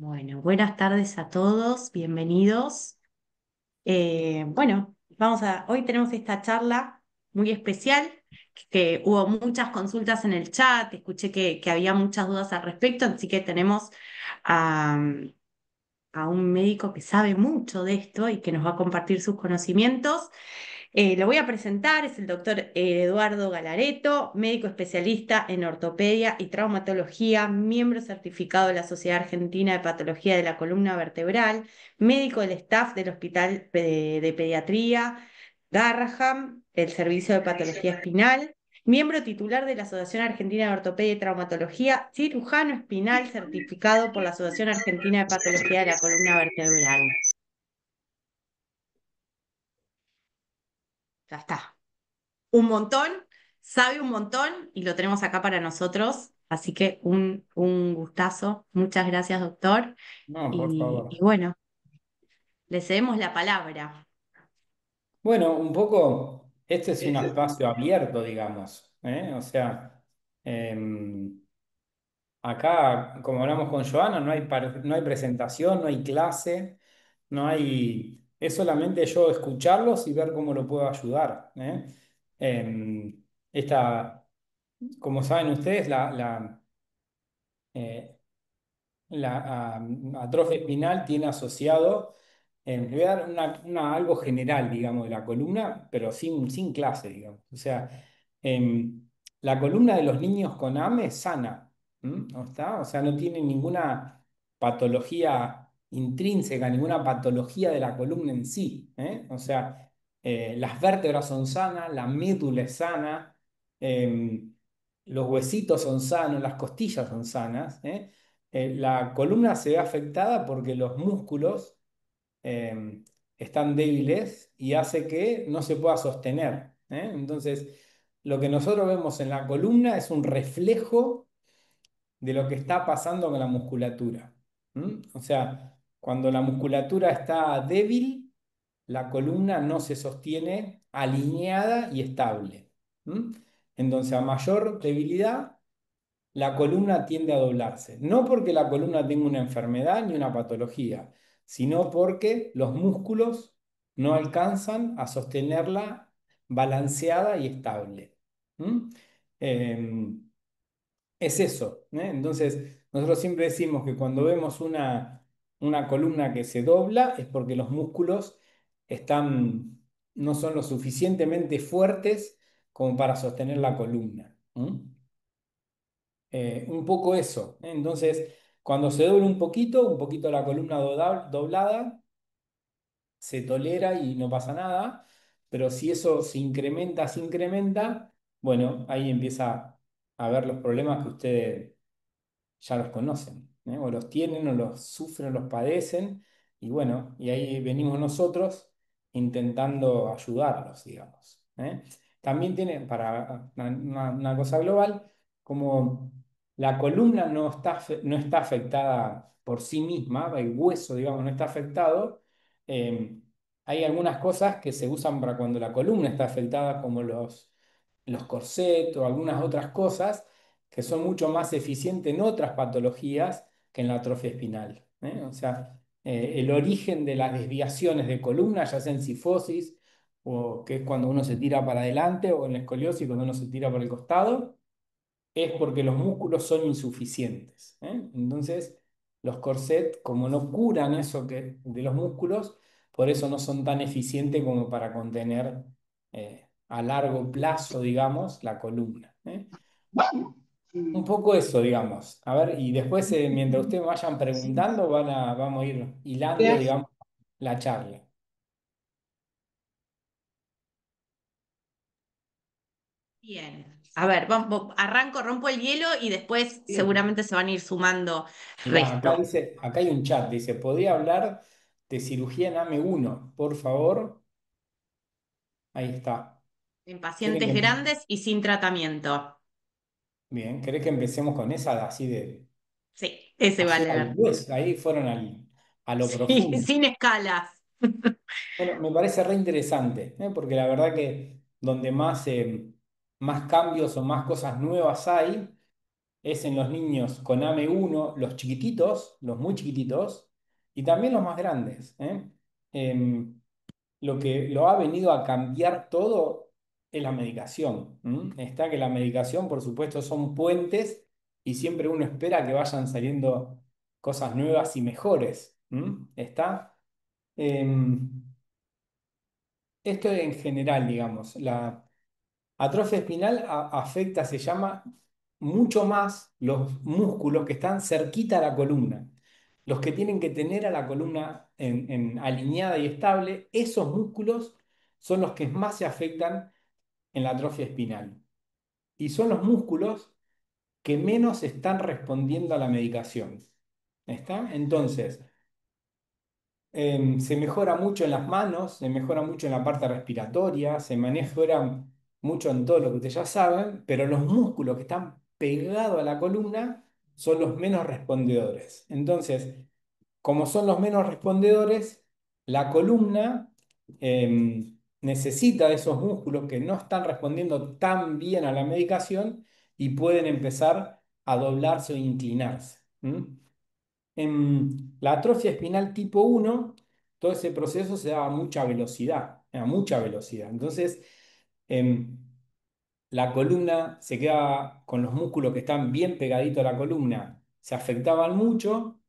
Bueno, buenas tardes a todos, bienvenidos. Hoy tenemos esta charla muy especial, que hubo muchas consultas en el chat, escuché que había muchas dudas al respecto, así que tenemos a, a un médico que sabe mucho de esto y que nos va a compartir sus conocimientos. Lo voy a presentar, es el doctor Eduardo Galareto, médico especialista en ortopedia y traumatología, miembro certificado de la Sociedad Argentina de Patología de la Columna Vertebral, médico del staff del Hospital de Pediatría Garraham, el Servicio de Patología Espinal, miembro titular de la Asociación Argentina de Ortopedia y Traumatología, cirujano espinal certificado por la Asociación Argentina de Patología de la Columna Vertebral. Ya está. Un montón, sabe un montón y lo tenemos acá para nosotros. Así que un gustazo. Muchas gracias, doctor. No, por Y favor. bueno, le cedemos la palabra. Bueno, un poco, este es un espacio abierto, digamos, ¿eh? O sea, acá, como hablamos con Joana, no hay presentación, no hay clase, es solamente yo escucharlos y ver cómo lo puedo ayudar, ¿eh? Em, esta, Como saben ustedes, eh, la atrofia espinal tiene asociado, le voy a dar algo general, digamos, de la columna, pero sin clase, digamos. O sea, em, la columna de los niños con AME es sana, ¿m? ¿No está? O sea, no tiene ninguna patología intrínseca, ninguna patología de la columna en sí, ¿eh? O sea, las vértebras son sanas, la médula es sana, em, los huesitos son sanos, las costillas son sanas, ¿eh? La columna se ve afectada porque los músculos eh, están débiles y hace que no se pueda sostener, ¿eh? Entonces, lo que nosotros vemos en la columna es un reflejo de lo que está pasando con la musculatura. O sea, cuando la musculatura está débil, la columna no se sostiene alineada y estable. ¿M? Entonces, a mayor debilidad, la columna tiende a doblarse. No porque la columna tenga una enfermedad ni una patología, sino porque los músculos no alcanzan a sostenerla balanceada y estable. ¿Mm? Em, es eso, ¿eh? Entonces, nosotros siempre decimos que cuando vemos una columna que se dobla es porque los músculos no son lo suficientemente fuertes como para sostener la columna. Un poco eso, ¿eh? Entonces, cuando se dobla un poquito la columna doblada, se tolera y no pasa nada, pero si eso se incrementa, bueno, ahí empieza a ver los problemas que ustedes ya los conocen, ¿eh? O los tienen, o los sufren, o los padecen, y bueno, y ahí venimos nosotros intentando ayudarlos, digamos, ¿eh? También tiene, para una cosa global, como la columna no está afectada por sí misma, el hueso, digamos, no está afectado, eh, hay algunas cosas que se usan para cuando la columna está afectada, como los corsets o algunas otras cosas que son mucho más eficientes en otras patologías que en la atrofia espinal, ¿eh? O sea, el origen de las desviaciones de columna, ya sea en cifosis, o que es cuando uno se tira para adelante, o en la escoliosis, cuando uno se tira por el costado, es porque los músculos son insuficientes, ¿eh? Entonces, los corsets, como no curan eso de los músculos, por eso no son tan eficientes como para contener a largo plazo, digamos, la columna, ¿eh? Un poco eso, digamos. A ver, y después, mientras ustedes vayan preguntando, vamos a ir hilando, digamos, la charla. Bien. A ver, arranco, rompo el hielo y después Bien. seguramente se van a ir sumando Mirá, resto. acá hay un chat, dice, ¿podría hablar de cirugía en AME 1 por favor? Ahí está. En ¿Quieren pacientes que, grandes y sin tratamiento. bien, ¿querés que empecemos con esa Sí, ese va a así al leer. hueso? Ahí fueron a lo Sí, profundo. sin escalas. Bueno, me parece re interesante, ¿eh? Porque la verdad que donde más cambios o más cosas nuevas hay, es en los niños con AME 1, los chiquititos, los muy chiquititos, y también los más grandes, ¿eh? Em, lo que lo ha venido a cambiar todo es la medicación. Está que la medicación, por supuesto, son puentes y siempre uno espera que vayan saliendo cosas nuevas y mejores. Está. Em, Esto en general, digamos, la atrofia espinal afecta, se llama, mucho más los músculos que están cerquita a la columna. Los que tienen que tener a la columna alineada y estable, esos músculos son los que más se afectan en la atrofia espinal. Y son los músculos que menos están respondiendo a la medicación. ¿Está? Entonces, se mejora mucho en las manos, se mejora mucho en la parte respiratoria, se mejora mucho en todo lo que ustedes ya saben, pero los músculos que están pegados a la columna son los menos respondedores. Entonces, como son los menos respondedores, la columna necesita de esos músculos que no están respondiendo tan bien a la medicación y pueden empezar a doblarse o inclinarse. En la atrofia espinal tipo 1, todo ese proceso se da a mucha velocidad. Entonces, em, la columna se queda con los músculos que están bien pegaditos a la columna, se afectaban mucho.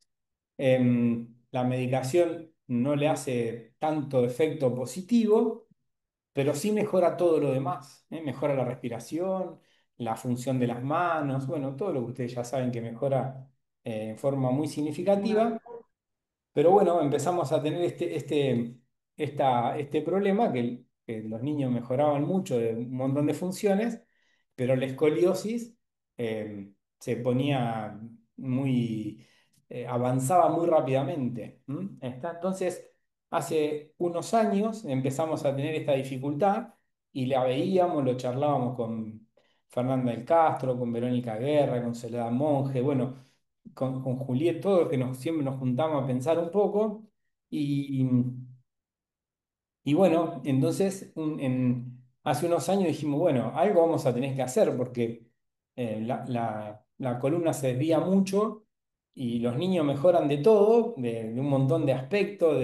La medicación no le hace tanto efecto positivo, pero sí mejora todo lo demás, ¿eh? Mejora la respiración, la función de las manos, bueno, todo lo que ustedes ya saben que mejora en forma muy significativa. Pero bueno, empezamos a tener este problema que los niños mejoraban mucho de un montón de funciones, pero la escoliosis se ponía avanzaba muy rápidamente. ¿Está? Entonces, hace unos años empezamos a tener esta dificultad y la veíamos, lo charlábamos con Fernanda del Castro, con Verónica Guerra, con Soledad Monge, bueno, con Juliet, todos que siempre nos juntamos a pensar un poco. Y, y bueno, entonces hace unos años dijimos, bueno, algo vamos a tener que hacer porque la columna se desvía mucho y los niños mejoran de todo, de un montón de aspectos,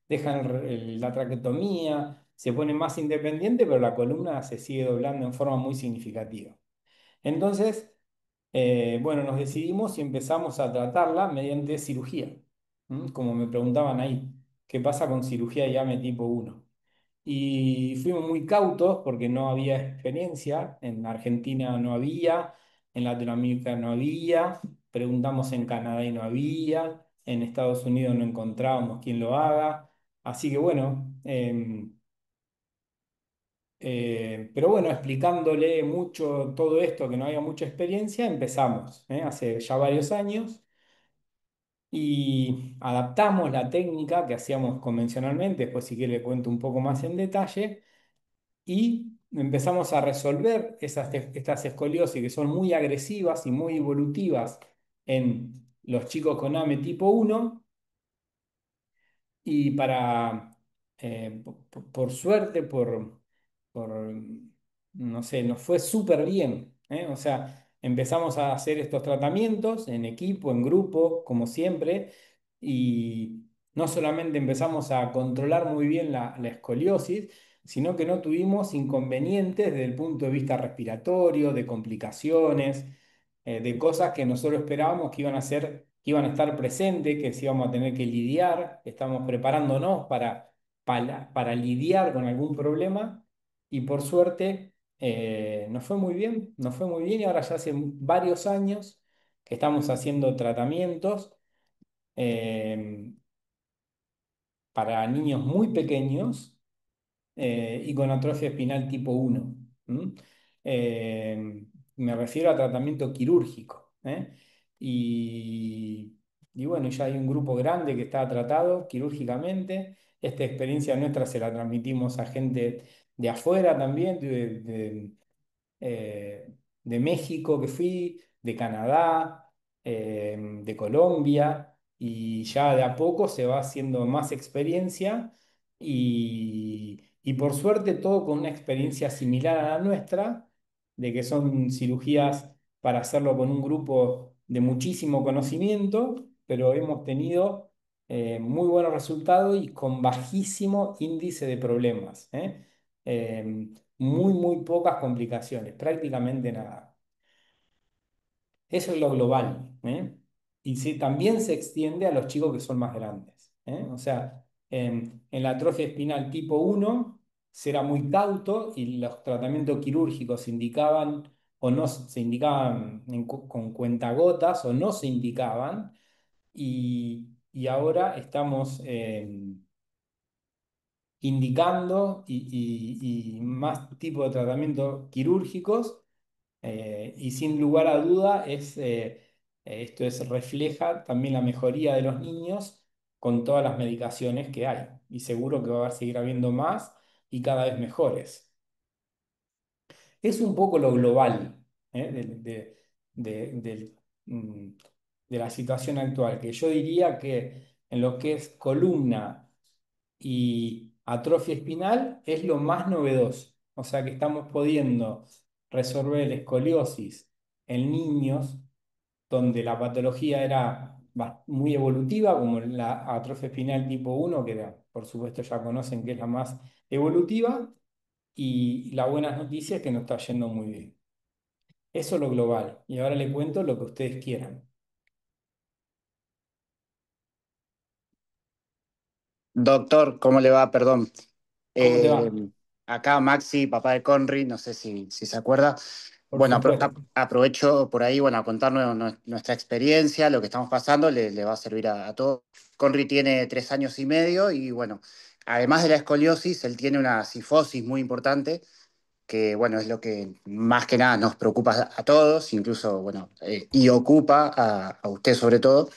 dejan la traqueotomía, se ponen más independientes, pero la columna se sigue doblando en forma muy significativa. Entonces, bueno, nos decidimos y empezamos a tratarla mediante cirugía. Como me preguntaban ahí, ¿qué pasa con cirugía de llame tipo 1? Y fuimos muy cautos porque no había experiencia, en Argentina no había, en Latinoamérica no había, preguntamos en Canadá y no había, en Estados Unidos no encontrábamos quien lo haga. Así que bueno, pero bueno, explicándole mucho todo esto, que no había mucha experiencia, empezamos, hace ya varios años y adaptamos la técnica que hacíamos convencionalmente, después si quiere le cuento un poco más en detalle, y empezamos a resolver estas escoliosis que son muy agresivas y muy evolutivas en los chicos con AME tipo 1. Y por suerte, por, no sé, nos fue súper bien, ¿eh? O sea, empezamos a hacer estos tratamientos en equipo, en grupo, como siempre, y no solamente empezamos a controlar muy bien la escoliosis, sino que no tuvimos inconvenientes desde el punto de vista respiratorio, de complicaciones, de cosas que nosotros esperábamos que iban a ser, que iban a estar presentes, que sí íbamos a tener que lidiar, que estamos preparándonos para lidiar con algún problema y por suerte nos fue muy bien y ahora ya hace varios años que estamos haciendo tratamientos eh, para niños muy pequeños y con atrofia espinal tipo 1. ¿M? Eh, Me refiero a tratamiento quirúrgico. Y, y bueno, ya hay un grupo grande que está tratado quirúrgicamente. Esta experiencia nuestra se la transmitimos a gente de afuera también, de México que fui, de Canadá, de Colombia, y ya de a poco se va haciendo más experiencia y por suerte todo con una experiencia similar a la nuestra, de que son cirugías para hacerlo con un grupo de muchísimo conocimiento, pero hemos tenido muy buenos resultados y con bajísimo índice de problemas, ¿eh? Muy pocas complicaciones, prácticamente nada. Eso es lo global, ¿eh? Y también se extiende a los chicos que son más grandes, ¿eh? O sea, en la atrofia espinal tipo uno se era muy cauto y los tratamientos quirúrgicos se indicaban o no se indicaban con cuentagotas o no se indicaban. Y ahora estamos indicando y más tipos de tratamientos quirúrgicos, y sin lugar a duda esto refleja también la mejoría de los niños con todas las medicaciones que hay. Y seguro que va a seguir habiendo más y cada vez mejores. Es un poco lo global, ¿eh? De- del, mm, de la situación actual, que yo diría que en lo que es columna y atrofia espinal es lo más novedoso. O sea que estamos pudiendo resolver escoliosis en niños donde la patología era muy evolutiva, como la atrofia espinal tipo uno que por supuesto ya conocen que es la más evolutiva, y la buena noticia es que nos está yendo muy bien. Eso es lo global. Y ahora le cuento lo que ustedes quieran. Doctor, ¿cómo le va? Perdón. ¿Cómo te Eh, va? Acá Maxi, papá de Conry, no sé si se acuerda. Por Bueno, supuesto. aprovecho por ahí, bueno, a contarnos nuestra experiencia, lo que estamos pasando, le va a servir a todos. Conry tiene 3 años y medio y bueno, además de la escoliosis, él tiene una cifosis muy importante, que bueno, es lo que más que nada nos preocupa a todos, incluso, bueno, y ocupa a usted sobre todo.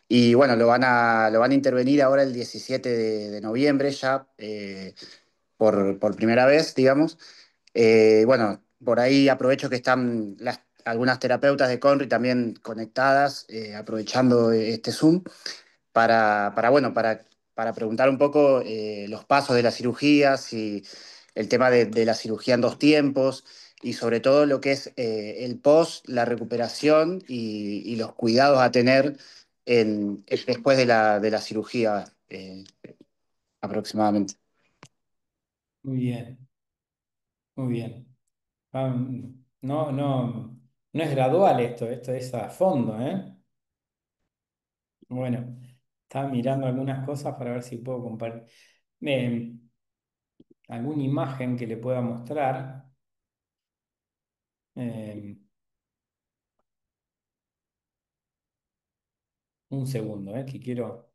Y bueno, lo van a intervenir ahora el 17 de noviembre ya, por primera vez, digamos. Bueno, por ahí aprovecho que están algunas terapeutas de Conry también conectadas, aprovechando este Zoom bueno, para preguntar un poco los pasos de la cirugía, si el tema de la cirugía en 2 tiempos y sobre todo lo que es el post, la recuperación y los cuidados a tener después de la cirugía aproximadamente. Muy bien, muy bien. No es gradual esto es a fondo, ¿eh? Bueno, estaba mirando algunas cosas para ver si puedo compartir alguna imagen que le pueda mostrar. Eh, un segundo, que quiero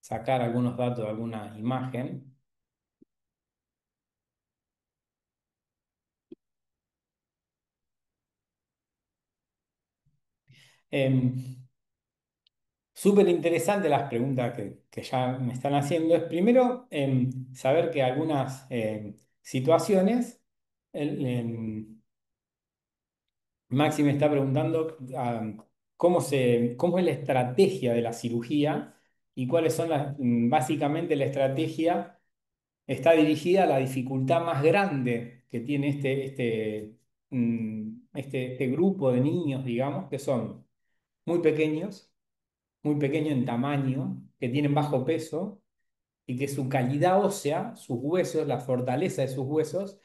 sacar algunos datos de alguna imagen. Eh, Súper interesante las preguntas que ya me están haciendo. Es primero saber que algunas situaciones, Maxi me está preguntando cómo es la estrategia de la cirugía y cuáles son básicamente la estrategia está dirigida a la dificultad más grande que tiene este grupo de niños, digamos, que son muy pequeños, muy pequeños en tamaño, que tienen bajo peso y que su calidad ósea, sus huesos, la fortaleza de sus huesos,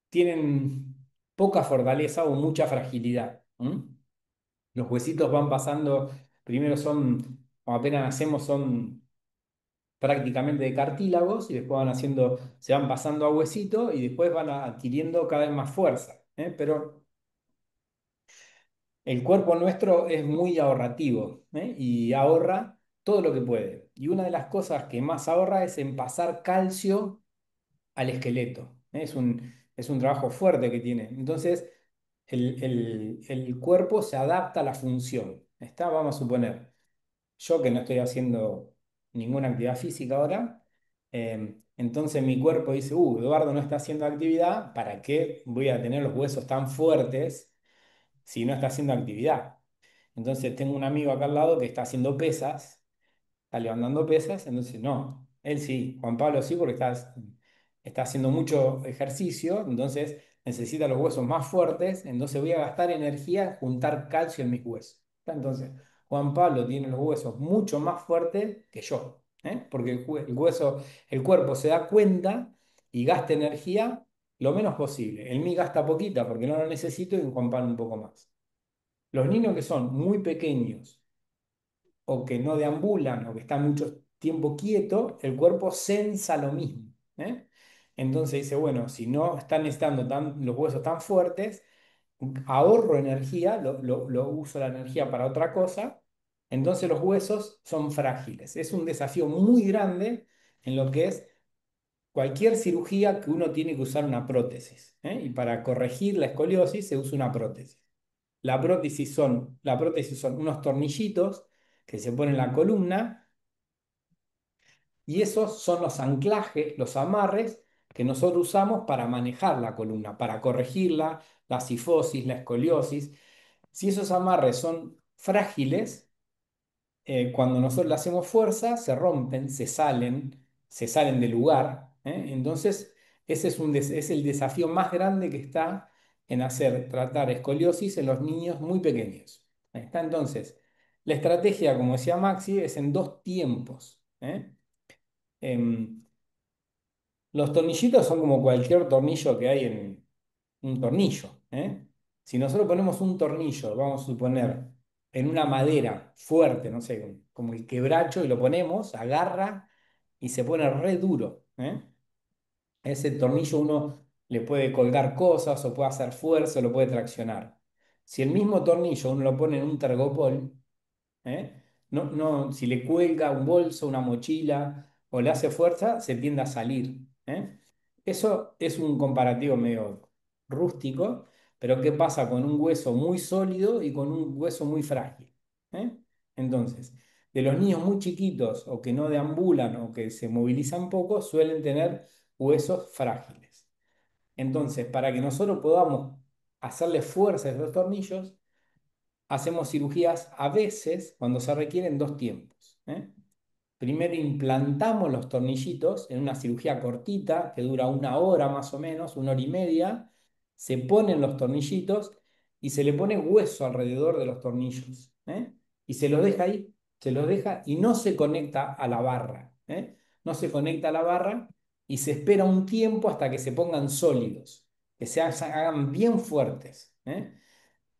tienen poca fortaleza o mucha fragilidad. Los huesitos van pasando, primero son, o apenas nacemos, son prácticamente de cartílagos y después se van pasando a huesito y después van adquiriendo cada vez más fuerza, ¿eh? Pero el cuerpo nuestro es muy ahorrativo, y ahorra todo lo que puede. Y una de las cosas que más ahorra es en pasar calcio al esqueleto, ¿eh? Es un trabajo fuerte que tiene. Entonces, el cuerpo se adapta a la función. Vamos a suponer, yo que no estoy haciendo ninguna actividad física ahora, entonces mi cuerpo dice, Eduardo no está haciendo actividad, ¿para qué voy a tener los huesos tan fuertes si no está haciendo actividad? Entonces tengo un amigo acá al lado que está haciendo pesas, está levantando pesas, entonces no, él sí, Juan Pablo sí, porque está haciendo mucho ejercicio, entonces necesita los huesos más fuertes, entonces voy a gastar energía en juntar calcio en mis huesos. Entonces, Juan Pablo tiene los huesos mucho más fuertes que yo, porque el hueso, el cuerpo se da cuenta y gasta energía lo menos posible. El mí gasta poquita porque no lo necesito y Juan Pablo un poco más. Los niños que son muy pequeños o que no deambulan o que están mucho tiempo quieto, el cuerpo sensa lo mismo. Entonces dice, bueno, si no están necesitando los huesos tan fuertes, ahorro energía, lo uso la energía para otra cosa, entonces los huesos son frágiles. Es un desafío muy grande en lo que es cualquier cirugía que uno tiene que usar una prótesis. Y para corregir la escoliosis se usa una prótesis. La prótesis son unos tornillitos que se ponen en la columna y esos son los anclajes, los amarres que nosotros usamos para manejar la columna, para corregirla, la cifosis, la escoliosis. Si esos amarres son frágiles, cuando nosotros le hacemos fuerza, se rompen, se salen del lugar. Entonces, ese es el desafío más grande que está en tratar escoliosis en los niños muy pequeños. Ahí está. Entonces, la estrategia, como decía Maxi, es en dos tiempos. Em, los tornillitos son como cualquier tornillo que hay en un tornillo. Si nosotros ponemos un tornillo, vamos a suponer, en una madera fuerte, no sé, como el quebracho, y lo ponemos, agarra y se pone re duro. Ese tornillo uno le puede colgar cosas o puede hacer fuerza o lo puede traccionar. Si el mismo tornillo uno lo pone en un tergopol, ¿eh? No, no, si le cuelga un bolso, una mochila o le hace fuerza, se tiende a salir. Eso es un comparativo medio rústico, pero ¿qué pasa con un hueso muy sólido y con un hueso muy frágil? ¿eh? Entonces, de los niños muy chiquitos o que no deambulan o que se movilizan poco, suelen tener huesos frágiles. Entonces, para que nosotros podamos hacerle fuerza a esos tornillos, hacemos cirugías a veces cuando se requieren dos tiempos. Primero implantamos los tornillitos en una cirugía cortita que dura 1 hora más o menos, 1 hora y media. Se ponen los tornillitos y se le pone hueso alrededor de los tornillos. Y se los deja ahí, se los deja y no se conecta a la barra. No se conecta a la barra y se espera un tiempo hasta que se pongan sólidos, que se hagan bien fuertes.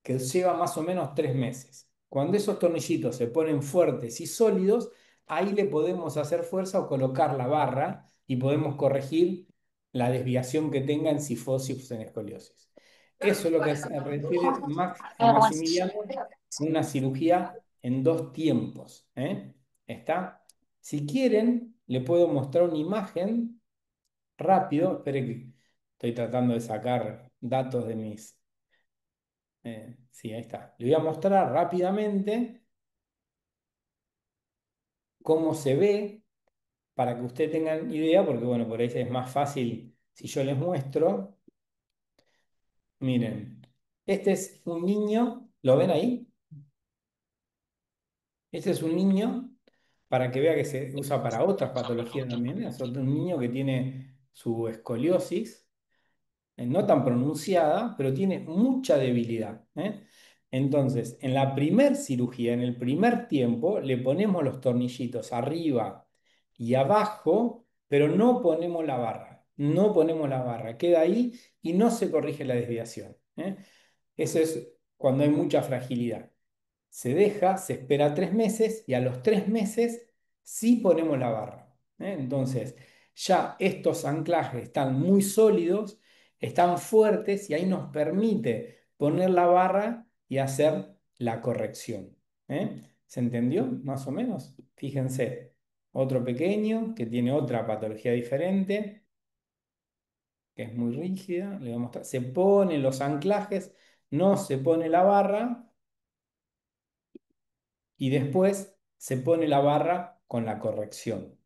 Que lleva más o menos 3 meses. Cuando esos tornillitos se ponen fuertes y sólidos, ahí le podemos hacer fuerza o colocar la barra y podemos corregir la desviación que tenga en cifosis o en escoliosis. Eso es lo que se refiere Maximiliano, una cirugía en dos tiempos. ¿Está? Si quieren, le puedo mostrar una imagen rápido. Espere que estoy tratando de sacar datos de mis sí, ahí está. Le voy a mostrar rápidamente cómo se ve para que ustedes tengan idea, porque bueno, por ahí es más fácil si yo les muestro. Miren, este es un niño, ¿lo ven ahí? Este es un niño, para que vea que se usa para otras patologías también. Es otro niño que tiene su escoliosis no tan pronunciada, pero tiene mucha debilidad. Entonces, en la primer cirugía, en el primer tiempo, le ponemos los tornillitos arriba y abajo, pero no ponemos la barra. No ponemos la barra, queda ahí y no se corrige la desviación. Eso es cuando hay mucha fragilidad. Se deja, se espera 3 meses y a los 3 meses sí ponemos la barra. Entonces, ya estos anclajes están muy sólidos, están fuertes y ahí nos permite poner la barra y hacer la corrección. ¿Se entendió? Más o menos. Fíjense, otro pequeño que tiene otra patología diferente, que es muy rígida. Le voy a mostrar. Se ponen los anclajes, no se pone la barra y después se pone la barra con la corrección.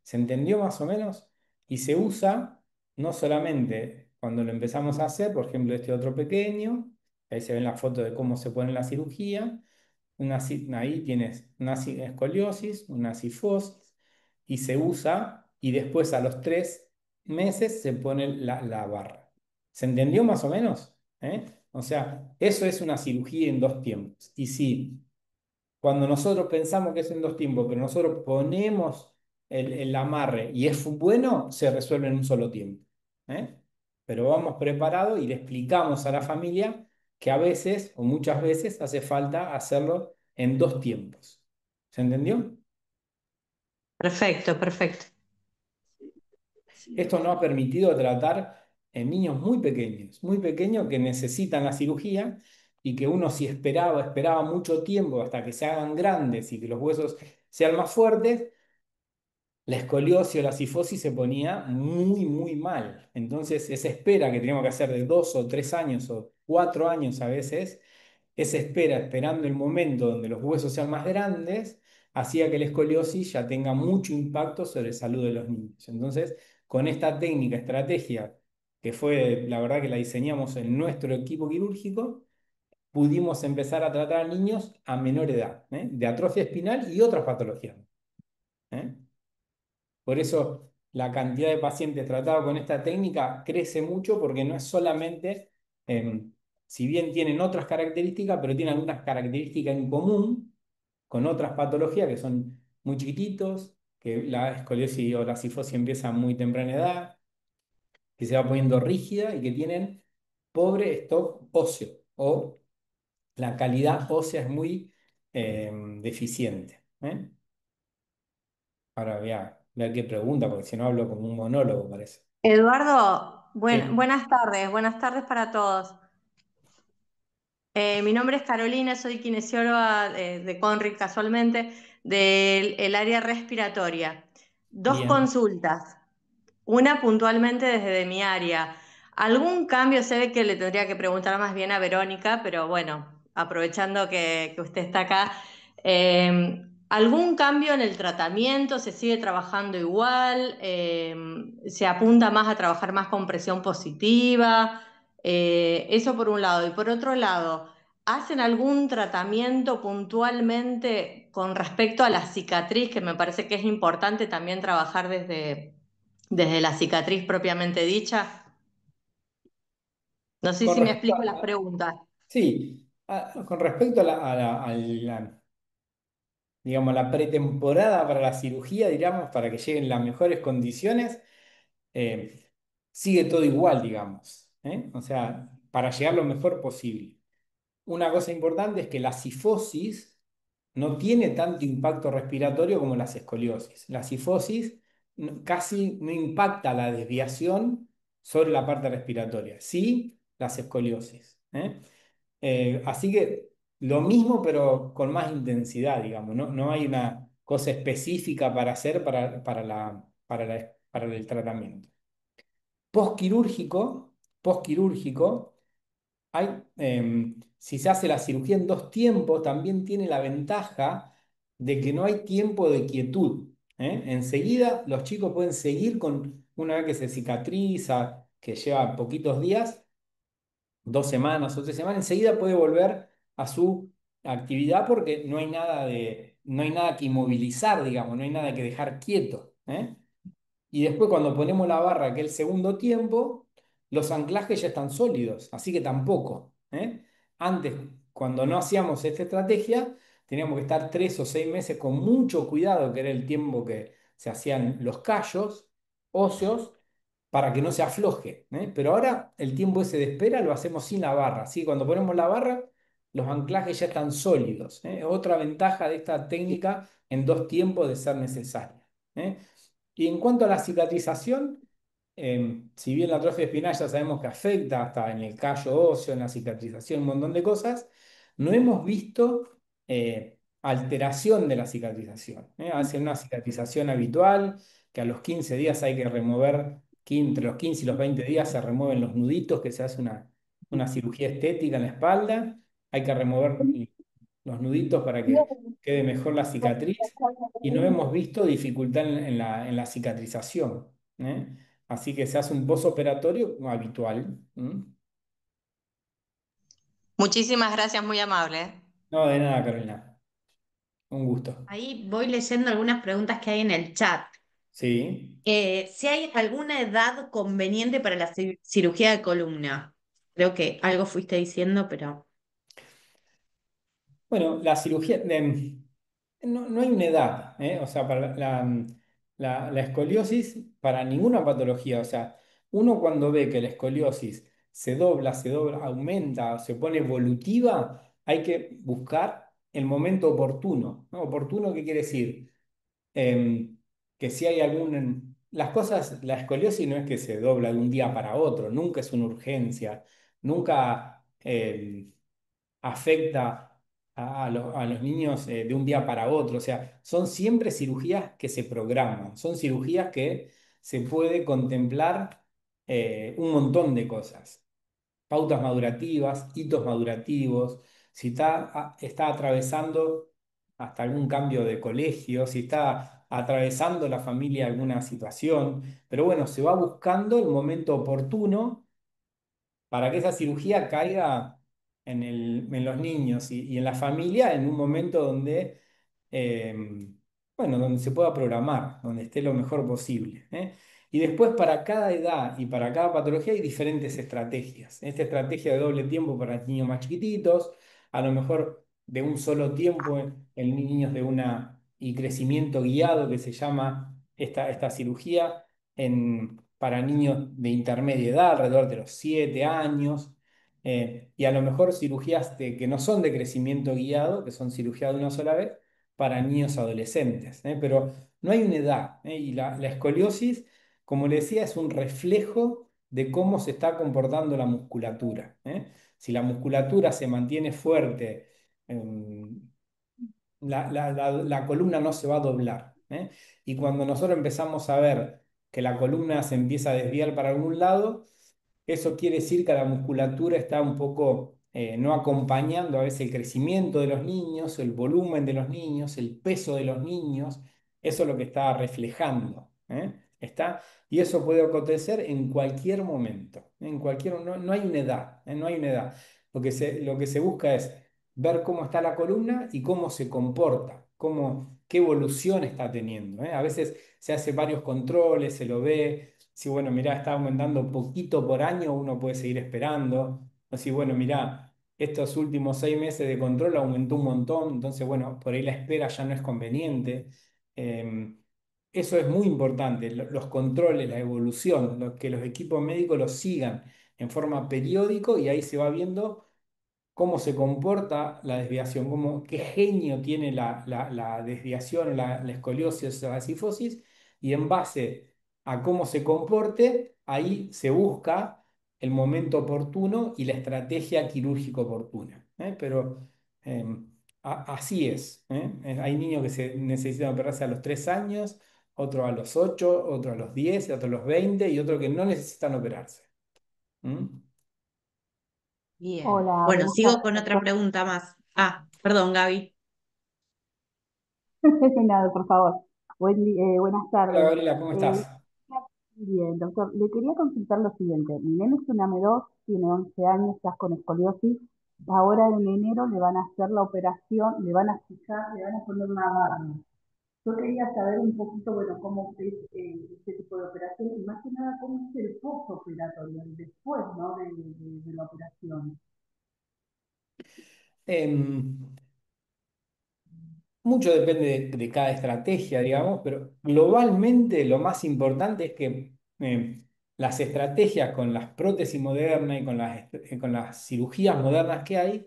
¿Se entendió más o menos? Y se usa no solamente cuando lo empezamos a hacer, por ejemplo, este otro pequeño, ahí se ven la foto de cómo se pone la cirugía, ahí tienes una escoliosis, una cifosis, y se usa, y después a los 3 meses se pone la barra. ¿Se entendió más o menos? ¿Eh? O sea, eso es una cirugía en dos tiempos. Y si cuando nosotros pensamos que es en dos tiempos, pero nosotros ponemos el amarre y es bueno, se resuelve en un solo tiempo. ¿Eh? Pero vamos preparados y le explicamos a la familia que a veces o muchas veces hace falta hacerlo en dos tiempos. ¿Se entendió? Perfecto, perfecto. Esto nos ha permitido tratar en niños muy pequeños que necesitan la cirugía y que uno si esperaba mucho tiempo hasta que se hagan grandes y que los huesos sean más fuertes, la escoliosis o la cifosis se ponía muy mal. Entonces, esa espera que teníamos que hacer de 2 o 3 años o 4 años a veces, esa espera, esperando el momento donde los huesos sean más grandes, hacía que la escoliosis ya tenga mucho impacto sobre la salud de los niños. Entonces, con esta técnica, estrategia, que fue, la verdad que la diseñamos en nuestro equipo quirúrgico, pudimos empezar a tratar a niños a menor edad, de atrofia espinal y otras patologías. ¿Eh? Por eso la cantidad de pacientes tratados con esta técnica crece mucho porque no es solamente, si bien tienen otras características, pero tienen algunas características en común con otras patologías que son muy chiquititos, que la escoliosis o la cifosis empieza a muy temprana edad, que se va poniendo rígida y que tienen pobre stock óseo o la calidad ósea es muy deficiente. ¿Eh? Ahora voy a ver qué pregunta, porque si no hablo como un monólogo, parece. Eduardo, Sí, buenas tardes para todos. Mi nombre es Carolina, soy kinesióloga de Conric casualmente, del el área respiratoria. Dos bien. consultas, una puntualmente desde de mi área. ¿Algún cambio? Sé que le tendría que preguntar más bien a Verónica, pero bueno, aprovechando que usted está acá, ¿algún cambio en el tratamiento? ¿Se sigue trabajando igual? ¿Se apunta más a trabajar más con presión positiva? Eso por un lado. Y por otro lado, ¿hacen algún tratamiento puntualmente con respecto a la cicatriz? Que me parece que es importante también trabajar desde la cicatriz propiamente dicha. No sé Con si me respecto explico las a, preguntas. sí, con respecto digamos, la pretemporada para la cirugía, digamos, para que lleguen las mejores condiciones, eh, sigue todo igual, digamos. O sea, para llegar lo mejor posible. Una cosa importante es que la cifosis no tiene tanto impacto respiratorio como las escoliosis. La cifosis casi no impacta la desviación sobre la parte respiratoria, sí las escoliosis. Así que lo mismo, pero con más intensidad, digamos. No hay una cosa específica para hacer para el tratamiento. Postquirúrgico, postquirúrgico si se hace la cirugía en dos tiempos, también tiene la ventaja de que no hay tiempo de quietud. Enseguida los chicos pueden seguir con, una vez que se cicatriza, que lleva poquitos días, 2 semanas o 3 semanas, enseguida puede volver a su actividad porque no hay nada que inmovilizar, digamos, no hay nada que dejar quieto. Y después cuando ponemos la barra, que es el segundo tiempo, los anclajes ya están sólidos, así que tampoco. Antes, cuando no hacíamos esta estrategia, teníamos que estar 3 o 6 meses con mucho cuidado, que era el tiempo que se hacían los callos óseos, para que no se afloje. Pero ahora el tiempo ese de espera lo hacemos sin la barra. ¿Sí? Cuando ponemos la barra, los anclajes ya están sólidos. Otra ventaja de esta técnica en dos tiempos de ser necesaria. ¿eh? Y en cuanto a la cicatrización, si bien la atrofia espinal ya sabemos que afecta hasta en el callo óseo, en la cicatrización, un montón de cosas, no hemos visto alteración de la cicatrización. Hacen una cicatrización habitual, que a los 15 días hay que remover, entre los 15 y los 20 días se remueven los nuditos, que se hace una cirugía estética en la espalda, hay que remover los nuditos para que quede mejor la cicatriz y no hemos visto dificultad en la cicatrización. ¿eh? Así que se hace un posoperatorio habitual. Muchísimas gracias, muy amable. No, de nada, Carolina. Un gusto. Ahí voy leyendo algunas preguntas que hay en el chat. Sí. Si hay alguna edad conveniente para la cirugía de columna. Creo que algo fuiste diciendo, pero Bueno, la cirugía, no hay una edad, ¿eh? O sea, para la escoliosis, para ninguna patología, o sea, uno cuando ve que la escoliosis se dobla, aumenta, se pone evolutiva, hay que buscar el momento oportuno, ¿no? ¿Oportuno qué quiere decir? Em, que si hay algún... Las cosas, la escoliosis no es que se dobla de un día para otro, nunca es una urgencia, nunca... afecta a los niños de un día para otro. O sea, son siempre cirugías que se programan, son cirugías que se puede contemplar un montón de cosas. Pautas madurativas, hitos madurativos, si está atravesando hasta algún cambio de colegio, si está atravesando la familia alguna situación, pero bueno, se va buscando el momento oportuno para que esa cirugía caiga en los niños y en la familia en un momento donde, eh, bueno, donde se pueda programar, donde esté lo mejor posible, ¿eh? Y después para cada edad y para cada patología hay diferentes estrategias. Esta estrategia de doble tiempo para niños más chiquititos, a lo mejor de un solo tiempo en niños de una y crecimiento guiado que se llama esta cirugía para niños de intermedia edad, alrededor de los 7 años, y a lo mejor cirugías que no son de crecimiento guiado, que son cirugías de una sola vez, para niños adolescentes, pero no hay una edad, y la escoliosis, como le decía, es un reflejo de cómo se está comportando la musculatura, ¿eh? Si la musculatura se mantiene fuerte, em, la columna no se va a doblar, ¿eh? Y cuando nosotros empezamos a ver que la columna se empieza a desviar para algún lado, eso quiere decir que la musculatura está un poco no acompañando a veces el crecimiento de los niños, el volumen de los niños, el peso de los niños. Eso es lo que está reflejando, ¿eh? Y eso puede acontecer en cualquier momento, no hay una edad, no hay una edad. Lo que se busca es ver cómo está la columna y cómo se comporta, qué evolución está teniendo, ¿eh? A veces se hace varios controles, se lo ve. Si, bueno, mirá, está aumentando poquito por año, uno puede seguir esperando. Así, bueno, mirá, estos últimos 6 meses de control aumentó un montón, entonces, bueno, por ahí la espera ya no es conveniente. Eh, Eso es muy importante, los controles, la evolución, que los equipos médicos los sigan en forma periódico y ahí se va viendo cómo se comporta la desviación, qué genio tiene la desviación, la escoliosis o la cifosis, y en base a cómo se comporte, ahí se busca el momento oportuno y la estrategia quirúrgica oportuna, ¿eh? Pero eh, así es, ¿eh? Hay niños que se necesitan operarse a los 3 años, otros a los 8, otros a los 10, otros a los 20 y otros que no necesitan operarse. ¿Mm? bien. Hola, Bueno, buenas sigo tardes, con otra doctor. pregunta más. Ah, perdón, Gaby. Nada, por favor. Buenas Hola tardes. Gabriela, ¿cómo Eh, estás? bien, doctor, le quería consultar lo siguiente. Mi nene es una M2, tiene 11 años, está con escoliosis. Ahora en enero le van a hacer la operación, le van a fijar, le van a poner una barra. Yo quería saber un poquito, bueno, cómo es este tipo de operación y más que nada cómo es el postoperatorio, el después, ¿no? de la operación. Em, Mucho depende de cada estrategia, digamos, pero globalmente lo más importante es que las estrategias con las prótesis modernas y con las cirugías modernas que hay,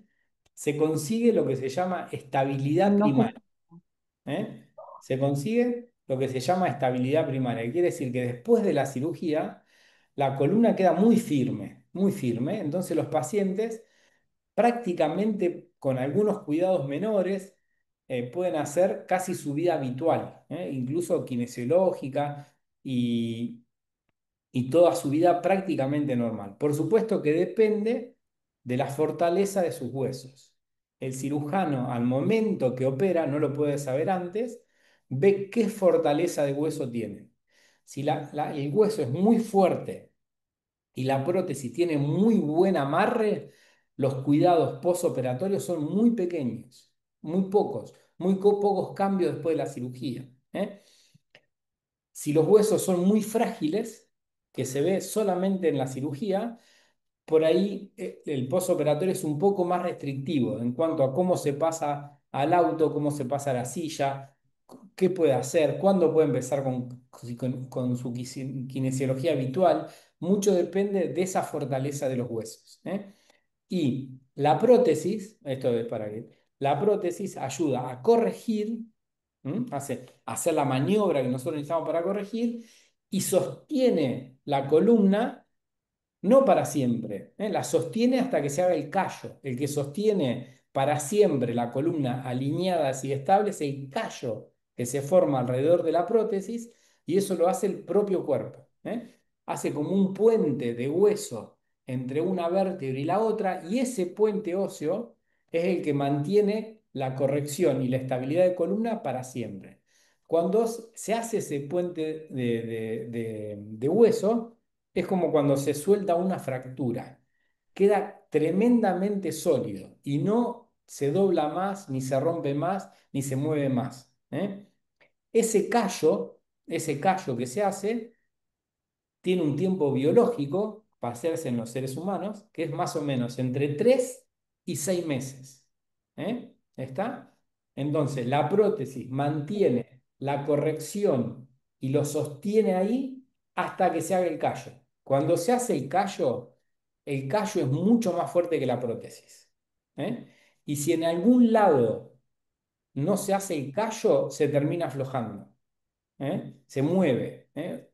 se consigue lo que se llama estabilidad No sé. primaria, ¿eh? Se consigue lo que se llama estabilidad primaria, que quiere decir que después de la cirugía, la columna queda muy firme, entonces los pacientes prácticamente con algunos cuidados menores pueden hacer casi su vida habitual, incluso kinesiológica y, y toda su vida prácticamente normal. Por supuesto que depende de la fortaleza de sus huesos. El cirujano al momento que opera, no lo puede saber antes, ve qué fortaleza de hueso tiene. Si el hueso es muy fuerte y la prótesis tiene muy buen amarre, los cuidados postoperatorios son muy pequeños, muy pocos, pocos cambios después de la cirugía, ¿eh? Si los huesos son muy frágiles, que se ve solamente en la cirugía, por ahí el postoperatorio es un poco más restrictivo en cuanto a cómo se pasa al auto, cómo se pasa a la silla, qué puede hacer, cuándo puede empezar con su kinesiología habitual. Mucho depende de esa fortaleza de los huesos, ¿eh? Y la prótesis, esto es para que, la prótesis ayuda a corregir, hacer la maniobra que nosotros necesitamos para corregir y sostiene la columna no para siempre, ¿eh? La sostiene hasta que se haga el callo. El que sostiene para siempre la columna alineada y estable es el callo que se forma alrededor de la prótesis y eso lo hace el propio cuerpo, ¿eh? Hace como un puente de hueso entre una vértebra y la otra y ese puente óseo es el que mantiene la corrección y la estabilidad de columna para siempre. Cuando se hace ese puente de hueso, es como cuando se suelta una fractura. Queda tremendamente sólido y no se dobla más, ni se rompe más, ni se mueve más, ¿eh? Ese callo, ese callo que se hace, tiene un tiempo biológico para hacerse en los seres humanos, que es más o menos entre 3 y 6 meses. ¿Está? Entonces, la prótesis mantiene la corrección y lo sostiene ahí hasta que se haga el callo. Cuando se hace el callo es mucho más fuerte que la prótesis. ¿Eh? Y si en algún lado no se hace el callo, se termina aflojando. Se mueve.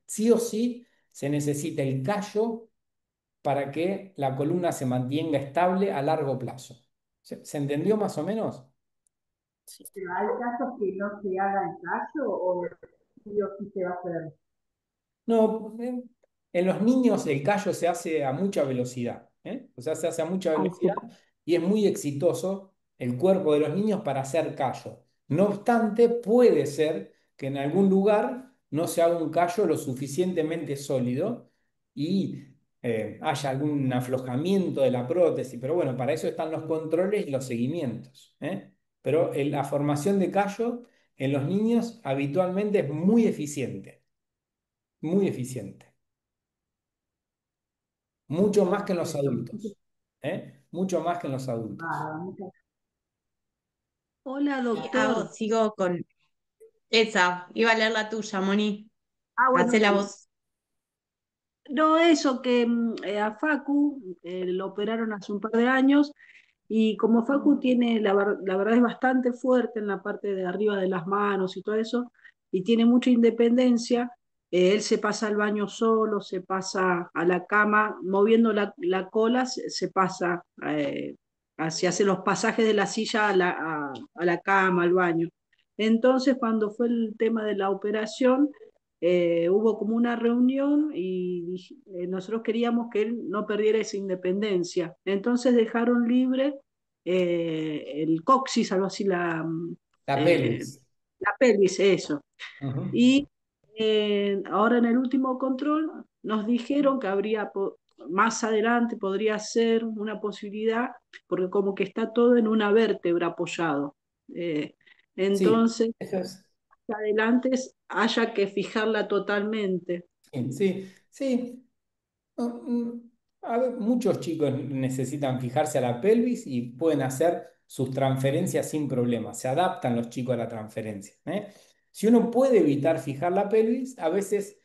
Sí o sí se necesita el callo para que la columna se mantenga estable a largo plazo. ¿Se entendió más o menos? Pero hay casos que no se haga el callo o sí o sí se va a hacer. No, en los niños el callo se hace a mucha velocidad, ¿eh? O sea, se hace a mucha Ay, velocidad y es muy exitoso el cuerpo de los niños para hacer callo. No obstante, puede ser que en algún lugar no se haga un callo lo suficientemente sólido y haya algún aflojamiento de la prótesis, pero bueno, para eso están los controles y los seguimientos, ¿eh? Pero la formación de callo en los niños habitualmente es muy eficiente. Muy eficiente. Mucho más que en los perfecto. adultos. ¿Eh? Mucho más que en los adultos. Muchas Hola, Y hago, doctor. sigo con esa. Iba a leer la tuya, Moni. Bueno, Hacé la dale. voz. No, eso que a Facu lo operaron hace un par de años y como Facu tiene, la verdad es bastante fuerte en la parte de arriba de las manos y todo eso, y tiene mucha independencia, él se pasa al baño solo, se pasa a la cama, moviendo la cola, se pasa, se hace los pasajes de la silla a la cama, al baño. Entonces, cuando fue el tema de la operación, hubo como una reunión y nosotros queríamos que él no perdiera esa independencia. Entonces dejaron libre el coxis, algo así, La eh, pelvis. la pelvis, eso. Ujú. Y ahora en el último control nos dijeron que más adelante podría ser una posibilidad, porque como que está todo en una vértebra apoyado. Eh, Sí, entonces, eso es. adelante haya que fijarla totalmente. Sí, sí, sí. No, a ver, muchos chicos necesitan fijarse a la pelvis y pueden hacer sus transferencias sin problema. Se adaptan los chicos a la transferencia, ¿eh? Si uno puede evitar fijar la pelvis, a veces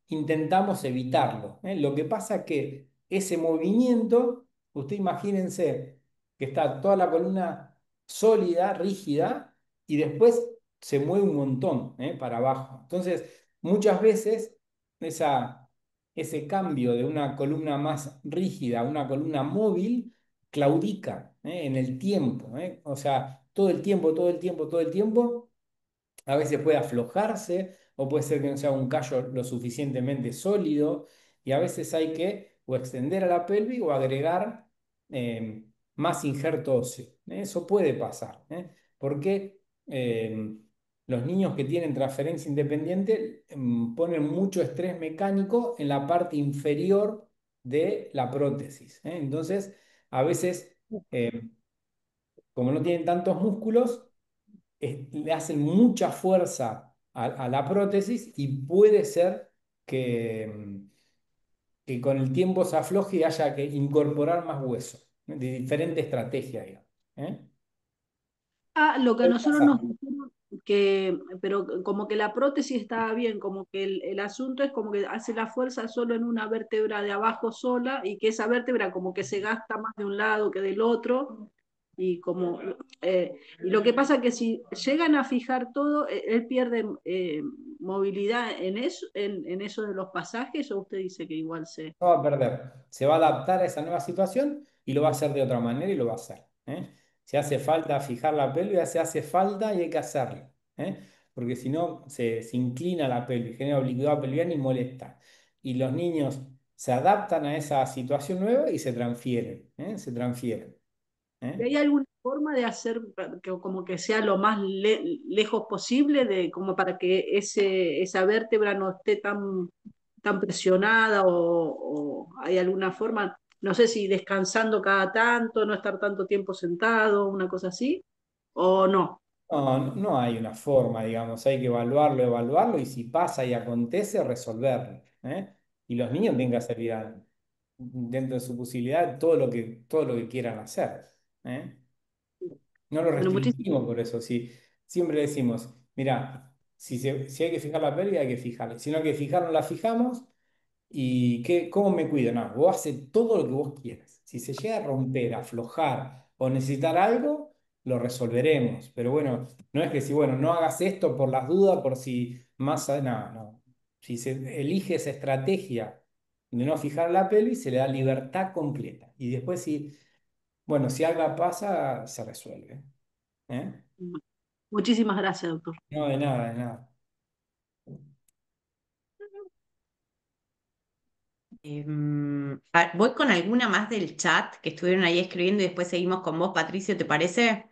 intentamos evitarlo, ¿eh? Lo que pasa es que ese movimiento, usted imagínense que está toda la columna sólida, rígida, y después se mueve un montón, para abajo. Entonces, muchas veces esa ese cambio de una columna más rígida a una columna móvil claudica, en el tiempo, O sea, todo el tiempo, todo el tiempo, todo el tiempo, a veces puede aflojarse o puede ser que no sea un callo lo suficientemente sólido y a veces hay que o extender a la pelvis o agregar más injerto óseo. Eso puede pasar, porque los niños que tienen transferencia independiente ponen mucho estrés mecánico en la parte inferior de la prótesis. Entonces, a veces, como no tienen tantos músculos, le hacen mucha fuerza a la prótesis y puede ser que con el tiempo se afloje y haya que incorporar más hueso, ¿no? De diferente estrategia, digamos. ¿Eh? Ah, lo que a Puede nosotros nos pasar. dijeron que, pero como que la prótesis estaba bien, como que el asunto es como que hace la fuerza solo en una vértebra de abajo sola y que esa vértebra como que se gasta más de un lado que del otro y como y lo que pasa que si llegan a fijar todo, él pierde movilidad en eso de los pasajes o usted dice que igual se... No va a perder. Se va a adaptar a esa nueva situación y lo va a hacer de otra manera y lo va a hacer. ¿Eh? Si hace falta fijar la pelvis, se hace falta y hay que hacerlo. ¿Eh? Porque si no, se inclina la pelvis, genera oblicuidad pelviana y molesta. Y los niños se adaptan a esa situación nueva y se transfieren. ¿Eh? Se transfieren. ¿Y ¿Eh? hay alguna forma de hacer que como que sea lo más lejos posible de como para que esa vértebra no esté tan presionada o hay alguna forma, no sé si descansando cada tanto, no estar tanto tiempo sentado, una cosa así, o no? No, no hay una forma, digamos, hay que evaluarlo, evaluarlo y si pasa y acontece, resolverlo. ¿Eh? Y los niños tienen que hacer vida dentro de su posibilidad todo lo que quieran hacer. ¿Eh? No lo Bueno, muchísimas restringimos por eso. Sí, siempre decimos, mira, si hay que fijar la pérdida, hay que fijarla. Si no hay que fijarla, la fijamos. ¿Y cómo me cuido? No, vos haces todo lo que vos quieras. Si se llega a romper, aflojar o necesitar algo, lo resolveremos. Pero bueno, no es que si, bueno, no hagas esto por las dudas, por si más... No, no. Si se elige esa estrategia de no fijar la pelvis, se le da libertad completa. Y después, si, bueno, si algo pasa, se resuelve. ¿Eh? muchísimas gracias, doctor. No, de nada, de nada. Voy con alguna más del chat que estuvieron ahí escribiendo y después seguimos con vos, Patricio, ¿te parece?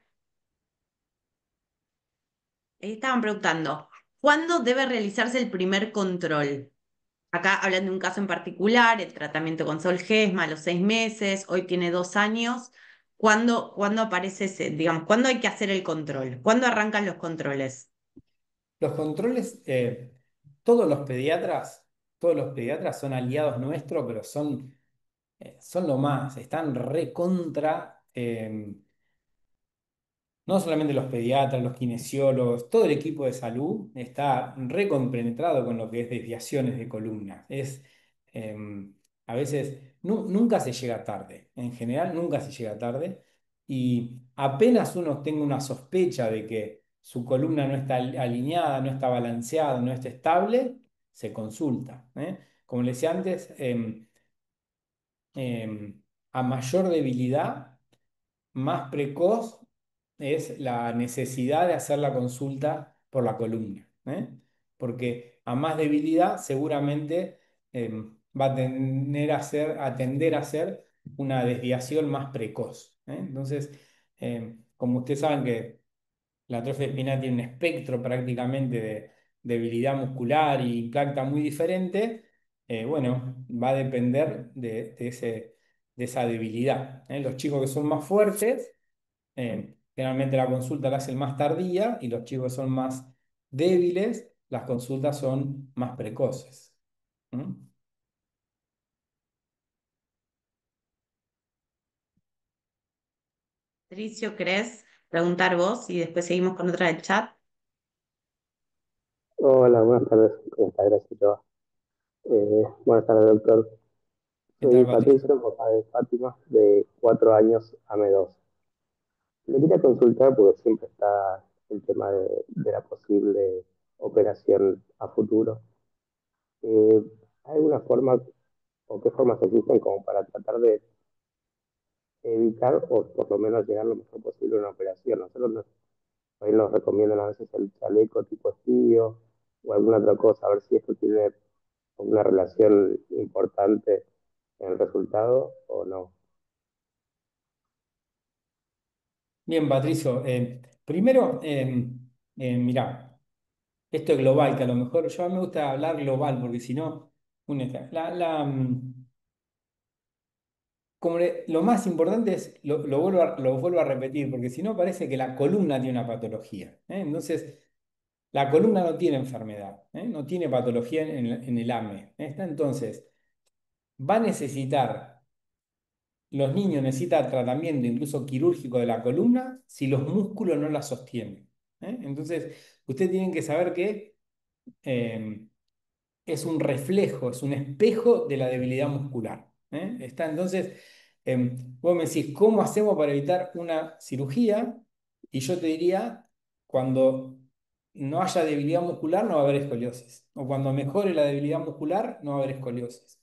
Estaban preguntando, ¿cuándo debe realizarse el primer control? Acá hablan de un caso en particular, el tratamiento con Zolgensma a los 6 meses, hoy tiene 2 años. ¿Cuándo aparece ese, digamos, cuándo hay que hacer el control? ¿Cuándo arrancan los controles? Los controles, todos los pediatras son aliados nuestros, pero son lo más, están recontra, no solamente los pediatras, los kinesiólogos, todo el equipo de salud está recompenetrado con lo que es desviaciones de columna. Eh, a veces nunca se llega tarde, en general nunca se llega tarde, y apenas uno tenga una sospecha de que su columna no está alineada, no está balanceada, no está estable, se consulta. ¿Eh? Como les decía antes, a mayor debilidad más precoz es la necesidad de hacer la consulta por la columna, ¿eh? Porque a más debilidad seguramente va a tender a ser una desviación más precoz. ¿Eh? Entonces, como ustedes saben que la atrofia espinal tiene un espectro prácticamente de debilidad muscular y impacta muy diferente, bueno, va a depender de esa debilidad. ¿Eh? Los chicos que son más fuertes, generalmente la consulta la hacen más tardía y los chicos que son más débiles, las consultas son más precoces. ¿Mm? Patricio, ¿querés preguntar vos y después seguimos con otra del chat? Hola, buenas tardes. ¿Cómo está? Gracias, Joa. Buenas tardes, doctor. ¿Qué tal, Soy Patricio? Patricio, papá de Fátima, de 4 años, AM2. Le quería consultar porque siempre está el tema de la posible operación a futuro. Eh, ¿Hay alguna forma o qué formas existen como para tratar de evitar o por lo menos llegar lo mejor posible a una operación? Nosotros ahí nos recomiendan a veces el chaleco tipo estío o alguna otra cosa, a ver si esto tiene una relación importante en el resultado o no. Bien, Patricio. Primero, mirá, esto es global, que a lo mejor yo a mí me gusta hablar global, porque si no, lo más importante es, lo vuelvo a repetir, porque si no parece que la columna tiene una patología. ¿Eh? Entonces, La columna no tiene enfermedad, no tiene patología en el AME. Entonces, va a necesitar, los niños necesitan tratamiento incluso quirúrgico de la columna si los músculos no la sostienen. Entonces, ustedes tienen que saber que eh, es un reflejo, es un espejo de la debilidad muscular. Entonces, vos me decís, ¿cómo hacemos para evitar una cirugía? Y yo te diría, cuando no haya debilidad muscular, no va a haber escoliosis. O cuando mejore la debilidad muscular, no va a haber escoliosis.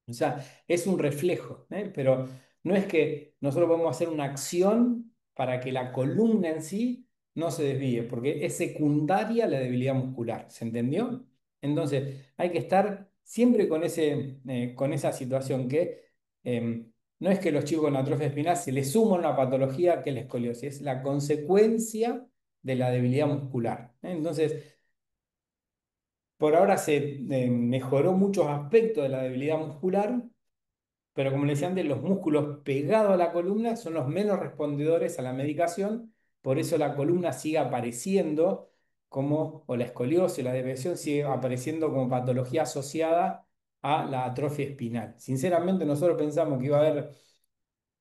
O sea, es un reflejo, pero no es que nosotros podemos hacer una acción para que la columna en sí no se desvíe, porque es secundaria la debilidad muscular, ¿se entendió? Entonces, hay que estar siempre con esa situación que no es que los chicos con atrofia espinal se les suma una patología que es la escoliosis, es la consecuencia de la debilidad muscular. Entonces, por ahora se mejoró muchos aspectos de la debilidad muscular, pero como le decía antes, los músculos pegados a la columna son los menos respondedores a la medicación, por eso la columna sigue apareciendo o la escoliosis, la desviación sigue apareciendo como patología asociada a la atrofia espinal. Sinceramente, nosotros pensamos que iba a haber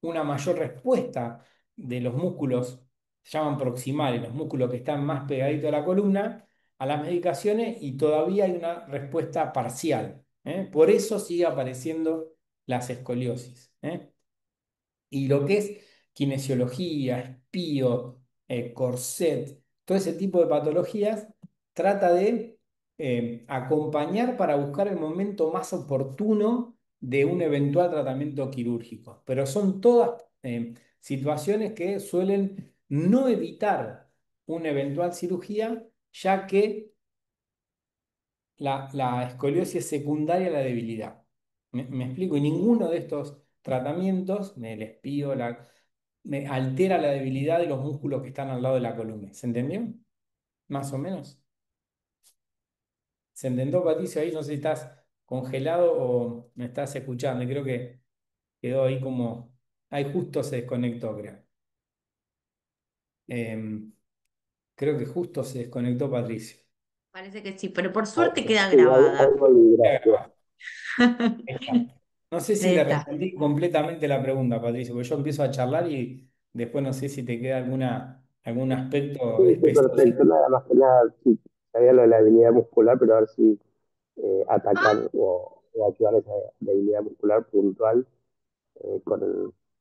una mayor respuesta de los músculos, se llaman proximales, los músculos que están más pegaditos a la columna, a las medicaciones y todavía hay una respuesta parcial. Por eso sigue apareciendo las escoliosis. Y lo que es kinesiología, espío, corset, todo ese tipo de patologías, trata de acompañar para buscar el momento más oportuno de un eventual tratamiento quirúrgico. Pero son todas situaciones que suelen no evitar una eventual cirugía, ya que la escoliosis es secundaria a la debilidad. Me explico, y ninguno de estos tratamientos, el espío, me altera la debilidad de los músculos que están al lado de la columna. ¿Se entendió? Más o menos. ¿Se entendió, Patricio? Ahí no sé si estás congelado o me estás escuchando. Creo que quedó ahí como. Ahí justo se desconectó, creo. Em, Creo que justo se desconectó Patricio. Parece que sí, pero por Ah, suerte queda sí, ahí grabada. volví, Queda gracias. grabado. Ahí está. No sé si Ahí le está. respondí completamente la pregunta, Patricio, porque yo empiezo a charlar y después no sé si te queda algún aspecto Sí, sí, específico. perfecto. Nada más que nada, sí, sabía lo de la habilidad muscular, pero a ver si atacar Ah, o ayudar a esa debilidad muscular puntual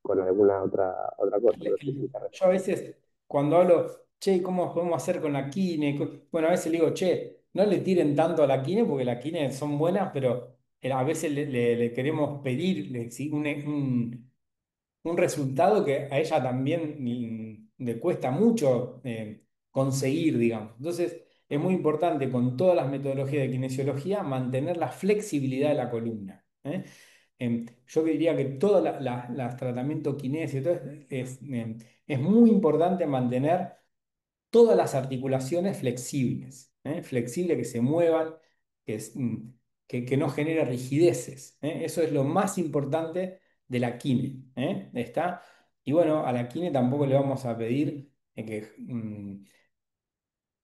con alguna otra cosa, pero sí, sí, te Yo a respondo. veces, cuando hablo, che, ¿cómo podemos hacer con la kine? Bueno, a veces le digo, che, no le tiren tanto a la kine porque las kine son buenas, pero a veces le queremos pedir un resultado que a ella también le cuesta mucho conseguir, digamos. Entonces, es muy importante con todas las metodologías de kinesiología mantener la flexibilidad de la columna. Yo diría que todo los tratamientos kinesio, es muy importante mantener todas las articulaciones flexibles, flexibles que se muevan, que, que no genere rigideces. Eso es lo más importante de la kine. ¿Está? Y bueno, a la kine tampoco le vamos a pedir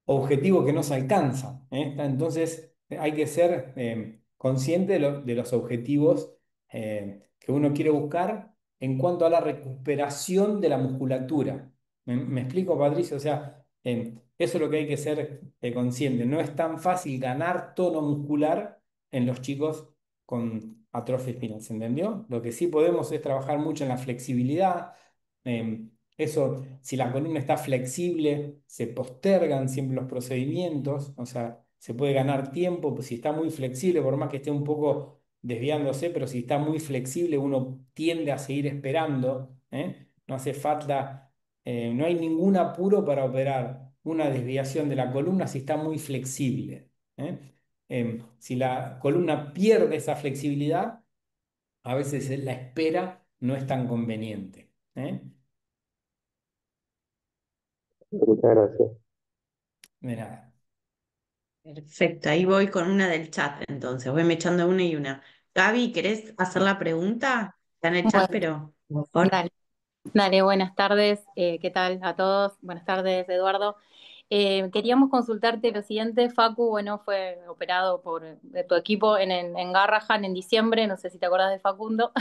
objetivos que no se alcanzan. Entonces hay que ser consciente de los objetivos que uno quiere buscar en cuanto a la recuperación de la musculatura. ¿Me explico, Patricio? O sea, eso es lo que hay que ser consciente. No es tan fácil ganar tono muscular en los chicos con atrofia espinal, ¿se entendió? Lo que sí podemos es trabajar mucho en la flexibilidad. Eso, si la columna está flexible, se postergan siempre los procedimientos, o sea, se puede ganar tiempo, pues si está muy flexible, por más que esté un poco desviándose, pero si está muy flexible, uno tiende a seguir esperando, ¿eh? No hace falta, no hay ningún apuro para operar una desviación de la columna si está muy flexible, ¿eh? Si la columna pierde esa flexibilidad, a veces la espera no es tan conveniente, ¿eh? Muchas gracias. De nada. perfecto, ahí voy con una del chat, entonces voy me echando una y una. Gaby, ¿querés hacer la pregunta? Está en el chat, Bueno, pero mejor. dale, dale, buenas tardes, ¿qué tal a todos? Buenas tardes, Eduardo. Queríamos consultarte lo siguiente, Facu, bueno, fue operado por de tu equipo en Garrahan en diciembre, no sé si te acordás de Facundo.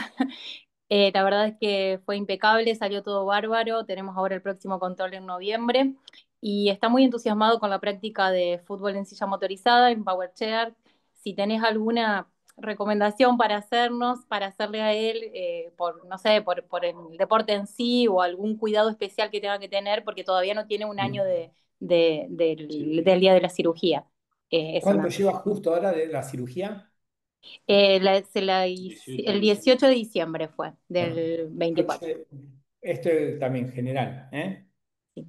La verdad es que fue impecable, salió todo bárbaro, tenemos ahora el próximo control en noviembre y está muy entusiasmado con la práctica de fútbol en silla motorizada, en Power Chair. Si tenés alguna recomendación para hacernos, para hacerle a él, por, no sé, por el deporte en sí o algún cuidado especial que tenga que tener, porque todavía no tiene un año del día de la cirugía. Eso ¿Cuánto nada. lleva justo ahora de la cirugía? El 18 de diciembre fue, Bueno, del 24. esto también general, ¿eh? Sí.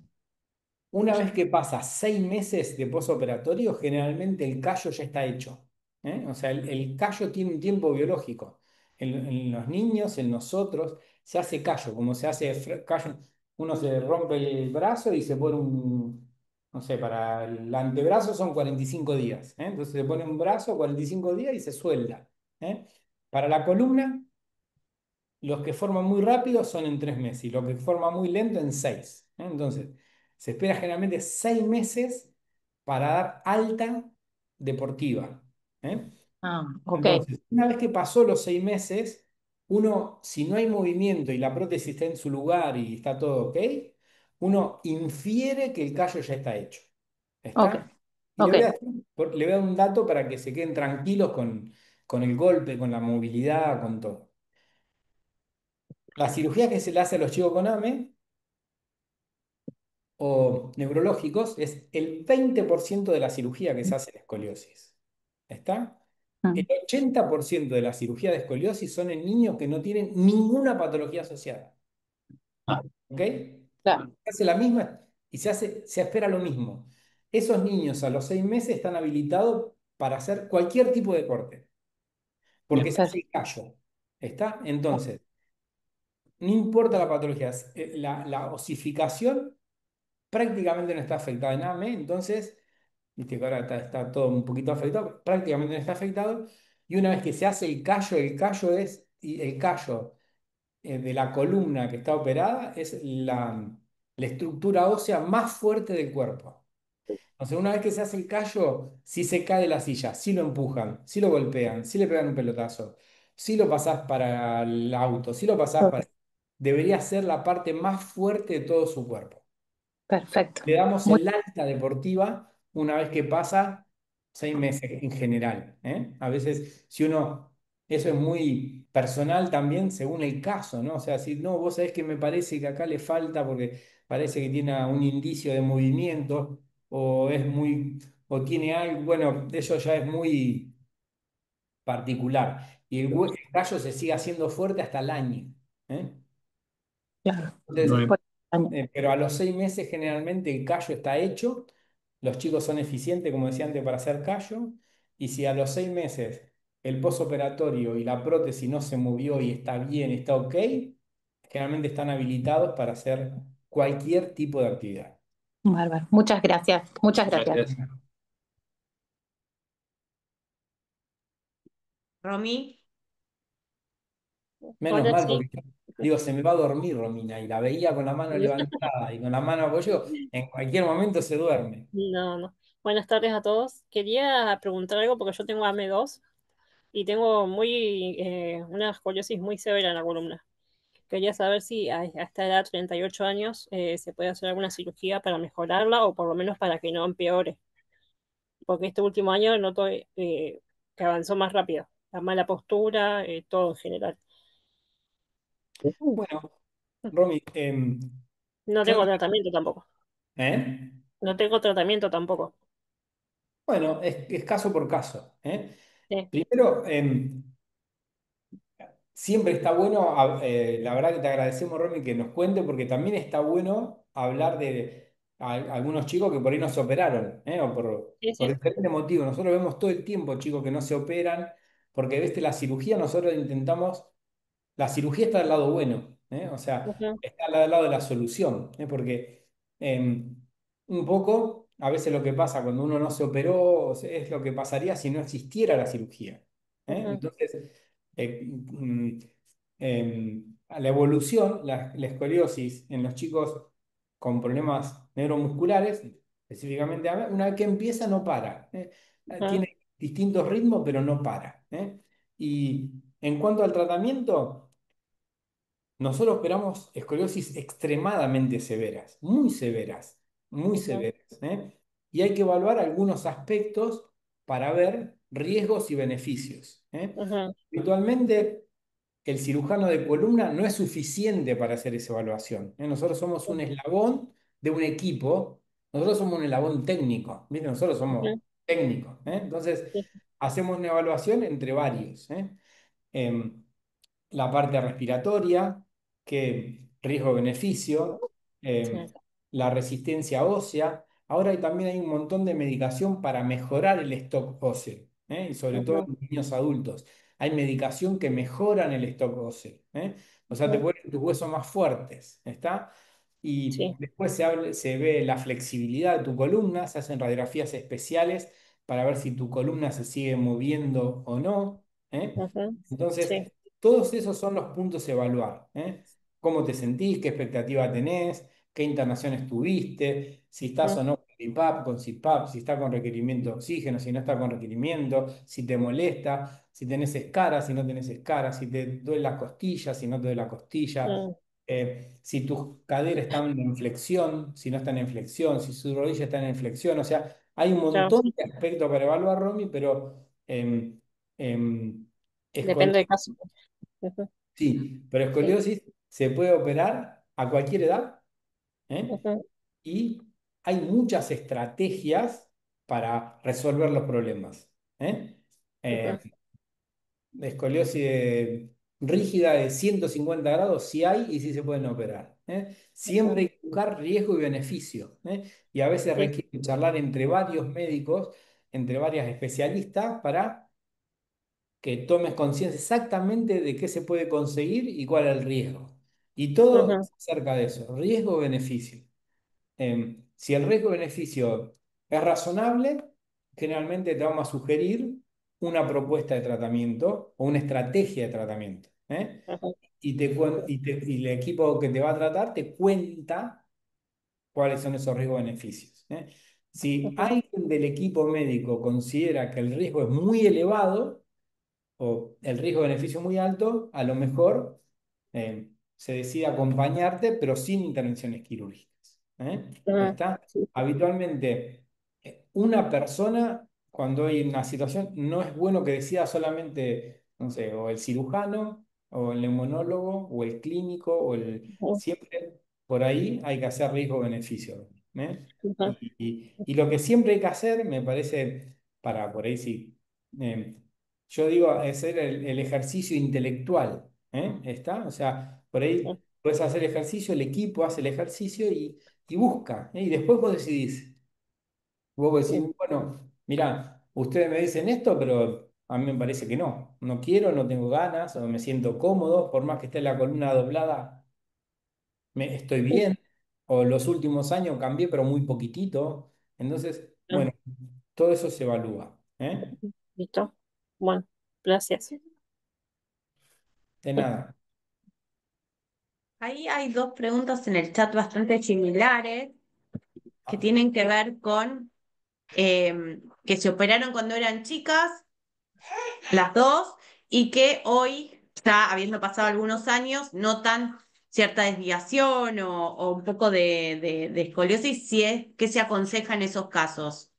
Una vez que pasa 6 meses de posoperatorio, generalmente el callo ya está hecho, ¿eh? O sea, el callo tiene un tiempo biológico. En los niños, en nosotros, se hace callo, como se hace callo, uno se rompe el brazo y se pone no sé, para el antebrazo son 45 días, ¿eh? Entonces se pone un brazo 45 días y se suelda, ¿eh? Para la columna los que forman muy rápido son en 3 meses y los que forman muy lento en 6. ¿Eh? Entonces, se espera generalmente 6 meses para dar alta deportiva. ¿Eh? Ah, ok, Entonces, una vez que pasó los 6 meses, uno, si no hay movimiento y la prótesis está en su lugar y está todo ok, uno infiere que el callo ya está hecho. ok, ¿Está? Y ok. le voy a dar un dato para que se queden tranquilos con el golpe, con la movilidad, con todo. La cirugía que se le hace a los chicos con AME o neurológicos es el 20% de la cirugía que se hace en escoliosis. ¿Está? El Mm, 80% de la cirugía de escoliosis son en niños que no tienen ninguna patología asociada. ¿Ok? claro, Se hace la misma y se espera lo mismo. Esos niños a los 6 meses están habilitados para hacer cualquier tipo de deporte, porque se hace perfecto. el callo. ¿Está? Entonces, no importa la patología, la osificación prácticamente no está afectado en AME, entonces, viste que ahora está todo un poquito afectado, prácticamente no está afectado, y una vez que se hace el callo es, y el callo de la columna que está operada es la estructura ósea más fuerte del cuerpo. Entonces, una vez que se hace el callo, si se cae de la silla, si lo empujan, si lo golpean, si le pegan un pelotazo, si lo pasás para el auto, si lo pasás Ok, para... Debería ser la parte más fuerte de todo su cuerpo. perfecto. Le damos Muy el alta deportiva una vez que pasa 6 meses en general, ¿eh? A veces, si uno, eso es muy personal también según el caso, ¿no? O sea, si no, vos sabés que me parece que acá le falta porque parece que tiene un indicio de movimiento o es muy, o tiene algo, bueno, eso ya es muy particular. Y el callo se sigue haciendo fuerte hasta el año, ¿eh? claro. Entonces, Por año. pero a los 6 meses generalmente el callo está hecho, los chicos son eficientes, como decía antes, para hacer callo, y si a los 6 meses el posoperatorio y la prótesis no se movió y está bien, está ok, generalmente están habilitados para hacer cualquier tipo de actividad. Bárbaro. Muchas gracias. Muchas gracias. Romy, Menos Hola, mal, sí. porque digo, se me va a dormir Romina, y la veía con la mano levantada y con la mano apoyo, en cualquier momento se duerme. No, no. Buenas tardes a todos. Quería preguntar algo porque yo tengo AM2 y tengo una escoliosis muy severa en la columna. Quería saber si a esta edad, 38 años, se puede hacer alguna cirugía para mejorarla o por lo menos para que no empeore. Porque este último año noto que avanzó más rápido. La mala postura, todo en general. Bueno, Romy, No yo, tengo tratamiento tampoco. ¿eh? No tengo tratamiento tampoco. Bueno, es caso por caso, ¿eh? Sí, Primero, siempre está bueno, la verdad que te agradecemos, Romy, que nos cuente, porque también está bueno hablar de algunos chicos que por ahí no se operaron, ¿eh? O sí, por sí. diferentes motivos. Nosotros vemos todo el tiempo chicos que no se operan, porque, viste, la cirugía nosotros intentamos. La cirugía está del lado bueno, ¿eh? O sea, Ujú, está al lado de la solución, ¿eh? Porque un poco, a veces lo que pasa cuando uno no se operó es lo que pasaría si no existiera la cirugía, ¿eh? ujú, Entonces, a la evolución, la escoliosis en los chicos con problemas neuromusculares específicamente AME, una vez que empieza no para. Ujú, Tiene distintos ritmos, pero no para. Y en cuanto al tratamiento, nosotros operamos escoliosis extremadamente severas, muy ujú, severas. Y hay que evaluar algunos aspectos para ver riesgos y beneficios. ujú, Habitualmente, el cirujano de columna no es suficiente para hacer esa evaluación. Nosotros somos un eslabón de un equipo, nosotros somos un eslabón técnico, ¿viste? Nosotros somos ujú, técnicos. Entonces, sí, hacemos una evaluación entre varios. Em, la parte respiratoria, que riesgo-beneficio, sí, la resistencia ósea. Ahora también hay un montón de medicación para mejorar el stock óseo, y sobre todo ujú, en niños adultos. Hay medicación que mejoran el stock óseo, o sea, te ujú, ponen tus huesos más fuertes, ¿está? Y sí, después se ve la flexibilidad de tu columna, se hacen radiografías especiales para ver si tu columna se sigue moviendo o no. ujú, Entonces, sí, todos esos son los puntos a evaluar. ¿Cómo te sentís? ¿Qué expectativa tenés? ¿Qué internaciones tuviste? Si estás ujú, o no con BiPAP, con CPAP, si está con requerimiento de oxígeno, si no está con requerimiento, si te molesta, si tenés escaras, si no tenés escaras, si te duele la costilla, si no te duele la costilla, mm, si tus caderas están en flexión, si no están en flexión, si su rodilla está en flexión. O sea, hay un claro, montón de aspectos para evaluar, Romy, pero em, depende del caso. Ujú, sí, pero sí, escoliosis se puede operar a cualquier edad, ¿eh? ujú, Y hay muchas estrategias para resolver los problemas. ¿eh? ujú, Eh, escoliosis rígida de 150 grados sí hay y sí se pueden operar. Siempre ujú, hay que buscar riesgo y beneficio. Y a veces sí, requiere charlar entre varios médicos, entre varias especialistas para que tomes conciencia exactamente de qué se puede conseguir y cuál es el riesgo. Y todo ujú, es acerca de eso, riesgo-beneficio. Si el riesgo-beneficio es razonable, generalmente te vamos a sugerir una propuesta de tratamiento o una estrategia de tratamiento. ujú, Y el equipo que te va a tratar te cuenta cuáles son esos riesgos-beneficios. Si ujú, alguien del equipo médico considera que el riesgo es muy elevado, o el riesgo-beneficio muy alto, a lo mejor se decide acompañarte, pero sin intervenciones quirúrgicas. ujú, ¿Está? sí, Habitualmente, una persona, cuando hay una situación, no es bueno que decida solamente, no sé, o el cirujano, o el neumonólogo, o el clínico, ujú, siempre por ahí hay que hacer riesgo-beneficio. ujú, Y lo que siempre hay que hacer, me parece, para por ahí sí. eh, yo digo, hacer el ejercicio intelectual. ¿Está? O sea, por sí, ahí puedes hacer ejercicio, el equipo hace el ejercicio y busca. Y después vos decidís. Vos sí, decís, bueno, mirá, ustedes me dicen esto, pero a mí me parece que no. No quiero, no tengo ganas, o me siento cómodo, por más que esté la columna doblada, estoy sí, bien. O los últimos años cambié, pero muy poquitito. Entonces, ah, bueno, todo eso se evalúa. listo. Bueno, gracias. De nada. Ahí hay dos preguntas en el chat bastante similares que tienen que ver con que se operaron cuando eran chicas, las dos, y que hoy, ya habiendo pasado algunos años, notan cierta desviación o un poco de escoliosis, si es que se aconseja en esos casos,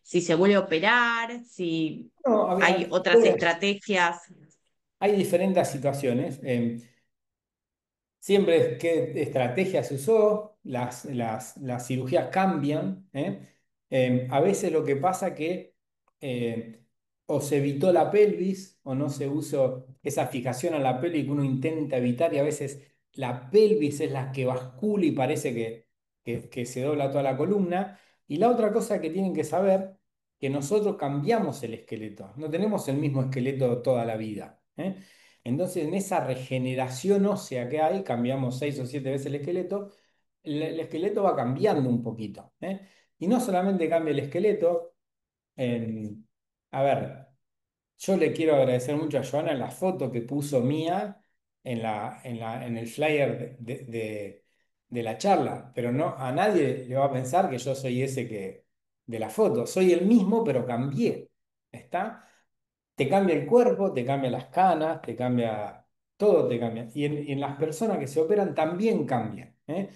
si se vuelve a operar, si No, hay otras estrategias. hay diferentes situaciones. Siempre qué estrategia se usó, las cirugías cambian. A veces lo que pasa que eh, o se evitó la pelvis o no se usó esa fijación a la pelvis que uno intenta evitar y a veces la pelvis es la que bascula y parece que se dobla toda la columna. Y la otra cosa que tienen que saber, que nosotros cambiamos el esqueleto, no tenemos el mismo esqueleto toda la vida. Entonces, en esa regeneración ósea que hay, cambiamos 6 o 7 veces el esqueleto, el esqueleto va cambiando un poquito. Y no solamente cambia el esqueleto, en- a ver, yo le quiero agradecer mucho a Joana la foto que puso mía en el flyer de la charla, pero no, a nadie le va a pensar que yo soy ese que de la foto. Soy el mismo, pero cambié. ¿Está? Te cambia el cuerpo, te cambia las canas, te cambia, todo te cambia. Y en las personas que se operan también cambian, ¿eh?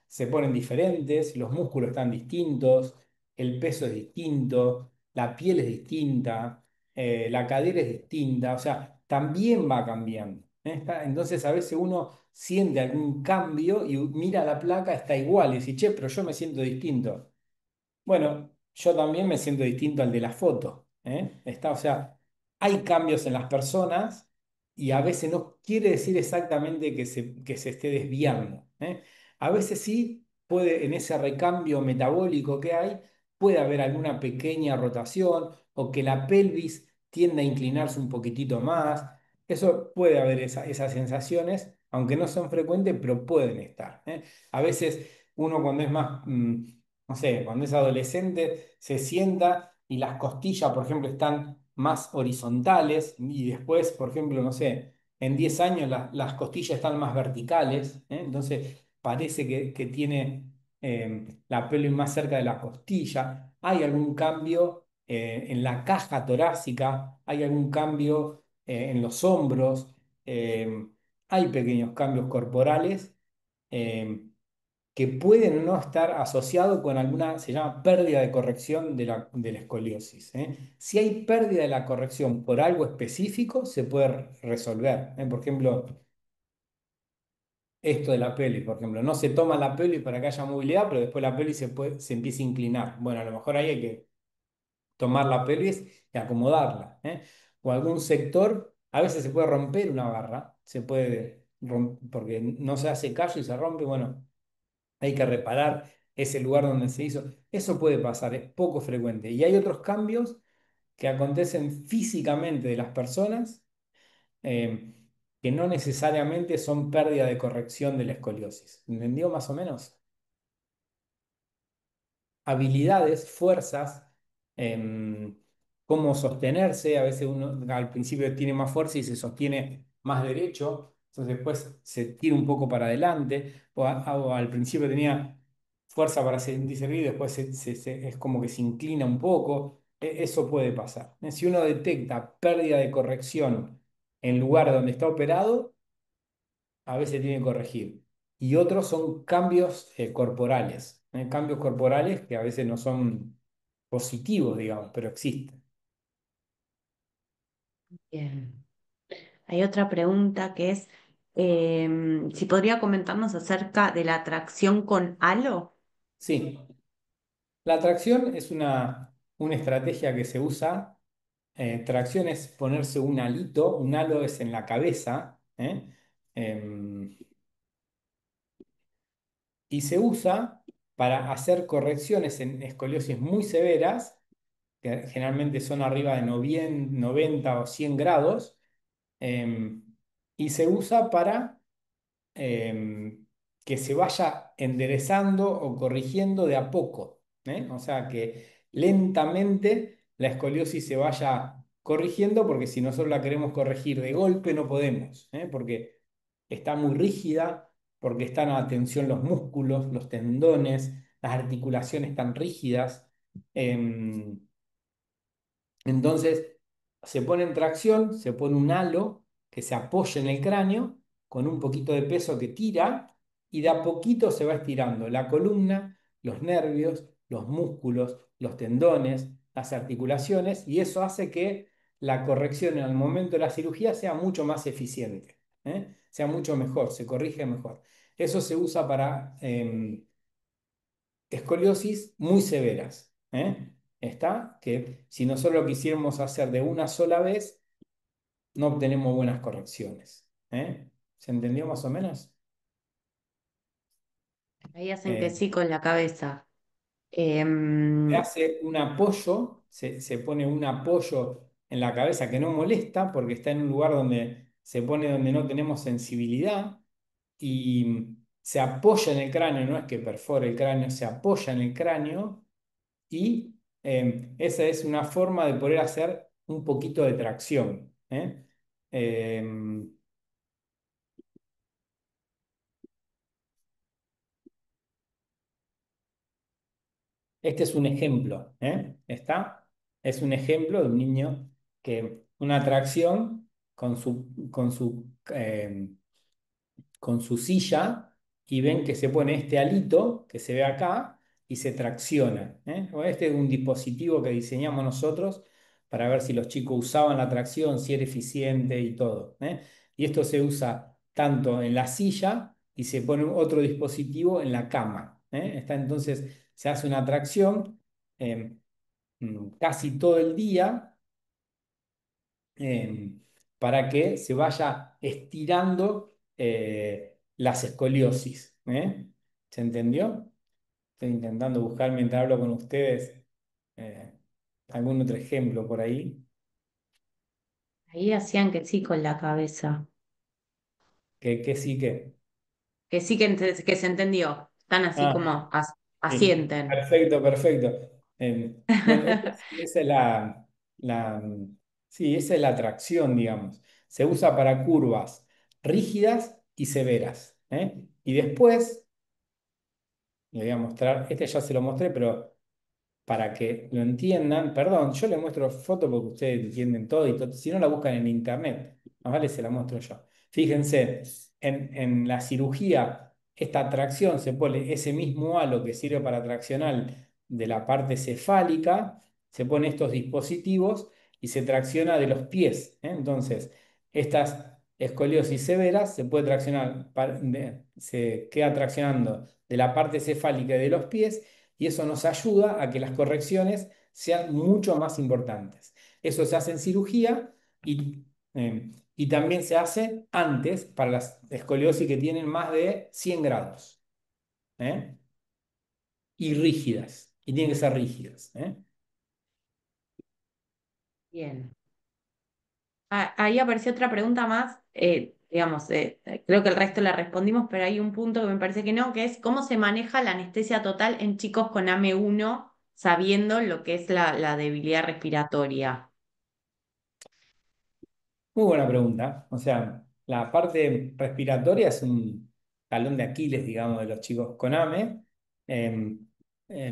Se ponen diferentes, los músculos están distintos, el peso es distinto, la piel es distinta, la cadera es distinta, o sea, también va cambiando, ¿eh? Entonces a veces uno siente algún cambio y mira la placa, está igual, y dice, che, pero yo me siento distinto. Bueno, yo también me siento distinto al de la foto, ¿eh? Está, o sea, hay cambios en las personas y a veces no quiere decir exactamente que se esté desviando, ¿eh? A veces sí puede, en ese recambio metabólico que hay, puede haber alguna pequeña rotación o que la pelvis tienda a inclinarse un poquitito más. Eso puede haber esas sensaciones, aunque no son frecuentes, pero pueden estar, ¿eh? A veces uno cuando es más no sé, cuando es adolescente se sienta y las costillas, por ejemplo, están más horizontales y después, por ejemplo, no sé, en 10 años las costillas están más verticales, ¿eh? Entonces parece que tiene la pelvis más cerca de la costilla. Hay algún cambio en la caja torácica, hay algún cambio en los hombros, hay pequeños cambios corporales. eh, que pueden no estar asociados con alguna, se llama pérdida de corrección de la escoliosis, ¿eh? Si hay pérdida de la corrección por algo específico, se puede resolver, ¿eh? Por ejemplo, esto de la pelvis, por ejemplo, no se toma la pelvis para que haya movilidad, pero después la pelvis se empieza a inclinar. Bueno, a lo mejor ahí hay que tomar la pelvis y acomodarla, ¿eh? O algún sector, a veces se puede romper una barra, se puede porque no se hace callo y se rompe, bueno hay que reparar ese lugar donde se hizo. Eso puede pasar, es poco frecuente. Y hay otros cambios que acontecen físicamente de las personas eh, que no necesariamente son pérdida de corrección de la escoliosis. ¿Entendió más o menos? Habilidades, fuerzas, em, cómo sostenerse. A veces uno al principio tiene más fuerza y se sostiene más derecho, entonces después se tira un poco para adelante, o al principio tenía fuerza para sentirse erguido, después es como que se inclina un poco. Eso puede pasar. Si uno detecta pérdida de corrección en lugar donde está operado, a veces tiene que corregir. Y otros son cambios corporales, cambios corporales que a veces no son positivos, digamos, pero existen. Bien. Hay otra pregunta que es si podría comentarnos acerca de la atracción con halo. Sí, la tracción es una estrategia que se usa. Tracción es ponerse un alito, un halo es en la cabeza, Em, y se usa para hacer correcciones en escoliosis muy severas, que generalmente son arriba de 90 o 100 grados, em, y se usa para que se vaya enderezando o corrigiendo de a poco, ¿eh? O sea, que lentamente la escoliosis se vaya corrigiendo, porque si nosotros la queremos corregir de golpe no podemos, ¿eh? Porque está muy rígida, porque están a tensión los músculos, los tendones, las articulaciones están rígidas. em, entonces, se pone en tracción, se pone un halo que se apoya en el cráneo con un poquito de peso que tira y de a poquito se va estirando la columna, los nervios, los músculos, los tendones, las articulaciones y eso hace que la corrección en el momento de la cirugía sea mucho más eficiente, sea mucho mejor, se corrige mejor. Eso se usa para escoliosis muy severas, ¿eh? Está que si nosotros lo quisiéramos hacer de una sola vez, no obtenemos buenas correcciones, ¿eh? ¿Se entendió más o menos? Ahí hacen que Eh, sí con la cabeza. Se Em, hace un apoyo, se pone un apoyo en la cabeza que no molesta porque está en un lugar donde se pone donde no tenemos sensibilidad y se apoya en el cráneo, no es que perfora el cráneo, se apoya en el cráneo y esa es una forma de poder hacer un poquito de tracción, ¿eh? Eh, Este es un ejemplo, ¿eh? ¿Está? Es un ejemplo de un niño que una atracción con su silla y ven que se pone este alito que se ve acá y se tracciona, ¿eh? Bueno, este es un dispositivo que diseñamos nosotros para ver si los chicos usaban la tracción, si era eficiente y todo, ¿eh? Y esto se usa tanto en la silla y se pone otro dispositivo en la cama, ¿eh? Entonces se hace una tracción casi todo el día eh, para que se vaya estirando las escoliosis. ¿Eh? ¿Se entendió? Estoy intentando buscar mientras hablo con ustedes eh, algún otro ejemplo por ahí Ahí hacían que sí con la cabeza. que sí que. Que sí que se entendió. Están así Ah, como sí, asienten. perfecto, perfecto. Bueno, esa es sí, esa es la tracción, digamos. Se usa para curvas rígidas y severas. ¿Eh? Y después, le voy a mostrar, este ya se lo mostré, pero para que lo entiendan, perdón, yo le muestro fotos porque ustedes entienden todo y todo, si no la buscan en internet, más vale se la muestro yo. Fíjense, en la cirugía, esta tracción se pone ese mismo halo que sirve para traccionar de la parte cefálica, se pone estos dispositivos y se tracciona de los pies. ¿Eh? Entonces, estas escoliosis severas se puede traccionar, se queda traccionando de la parte cefálica y de los pies y eso nos ayuda a que las correcciones sean mucho más importantes. Eso se hace en cirugía y también se hace antes para las escoliosis que tienen más de 100 grados, ¿eh? Y rígidas, y tienen que ser rígidas, ¿eh? Bien. Ahí apareció otra pregunta más, digamos, creo que el resto la respondimos, pero hay un punto que me parece que no, que es cómo se maneja la anestesia total en chicos con AM1 sabiendo lo que es la debilidad respiratoria. Muy buena pregunta. O sea, la parte respiratoria es un talón de Aquiles, digamos, de los chicos con AME. Eh,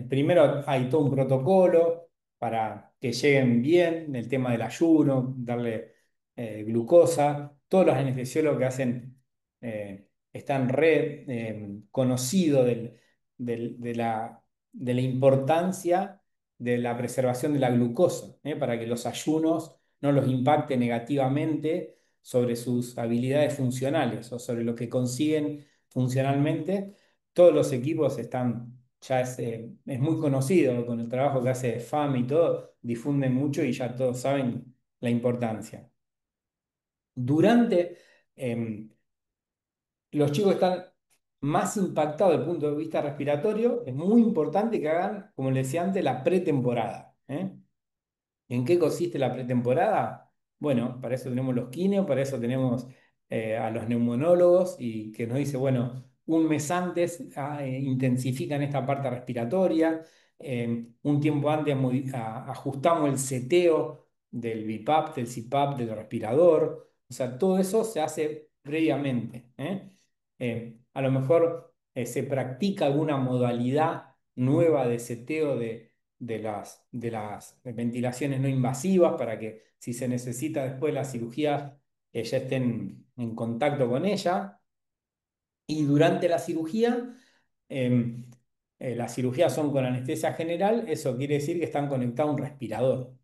Primero hay todo un protocolo para que lleguen bien, el tema del ayuno, darle glucosa. Todos los anestesiólogos que hacen están re conocidos de la importancia de la preservación de la glucosa, para que los ayunos no los impacte negativamente sobre sus habilidades funcionales o sobre lo que consiguen funcionalmente. Todos los equipos están, ya es muy conocido con el trabajo que hace FAM y todo, difunden mucho y ya todos saben la importancia. Durante, em, los chicos están más impactados desde el punto de vista respiratorio, es muy importante que hagan, como les decía antes, la pretemporada. ¿Eh? ¿En qué consiste la pretemporada? Bueno, para eso tenemos los quinios, para eso tenemos a los neumonólogos y que nos dice, bueno, un mes antes intensifican esta parte respiratoria, un tiempo antes ajustamos el seteo del BiPAP, del CPAP, del respirador, o sea, todo eso se hace previamente. A lo mejor se practica alguna modalidad nueva de seteo de las ventilaciones no invasivas para que si se necesita después de la cirugía ya estén en contacto con ella. Y durante las cirugías son con anestesia general, eso quiere decir que están conectados a un respirador.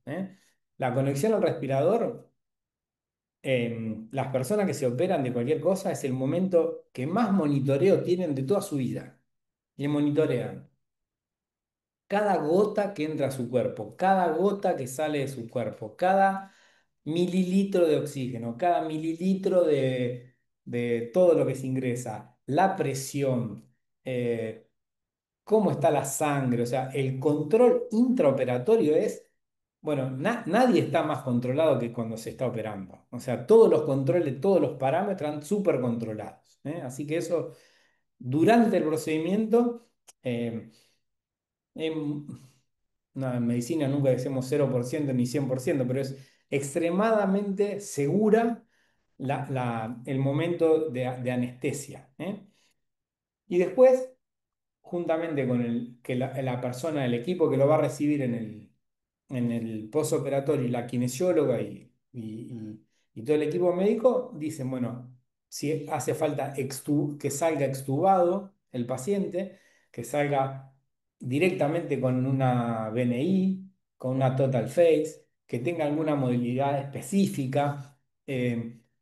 La conexión al respirador, las personas que se operan de cualquier cosa es el momento que más monitoreo tienen de toda su vida. Y monitorean cada gota que entra a su cuerpo, cada gota que sale de su cuerpo, cada mililitro de oxígeno, cada mililitro de todo lo que se ingresa, la presión, cómo está la sangre, o sea, el control intraoperatorio es, bueno, nadie está más controlado que cuando se está operando. O sea, todos los controles, todos los parámetros están súper controlados. Así que eso, durante el procedimiento, eh, em, no, en medicina nunca decimos 0% ni 100%, pero es extremadamente segura el momento de anestesia. Y después, juntamente con que la persona, el equipo que lo va a recibir en el postoperatorio y la kinesióloga y todo el equipo médico, dicen, bueno, si hace falta que salga extubado el paciente, que salga directamente con una BNI, con una total face, que tenga alguna modalidad específica.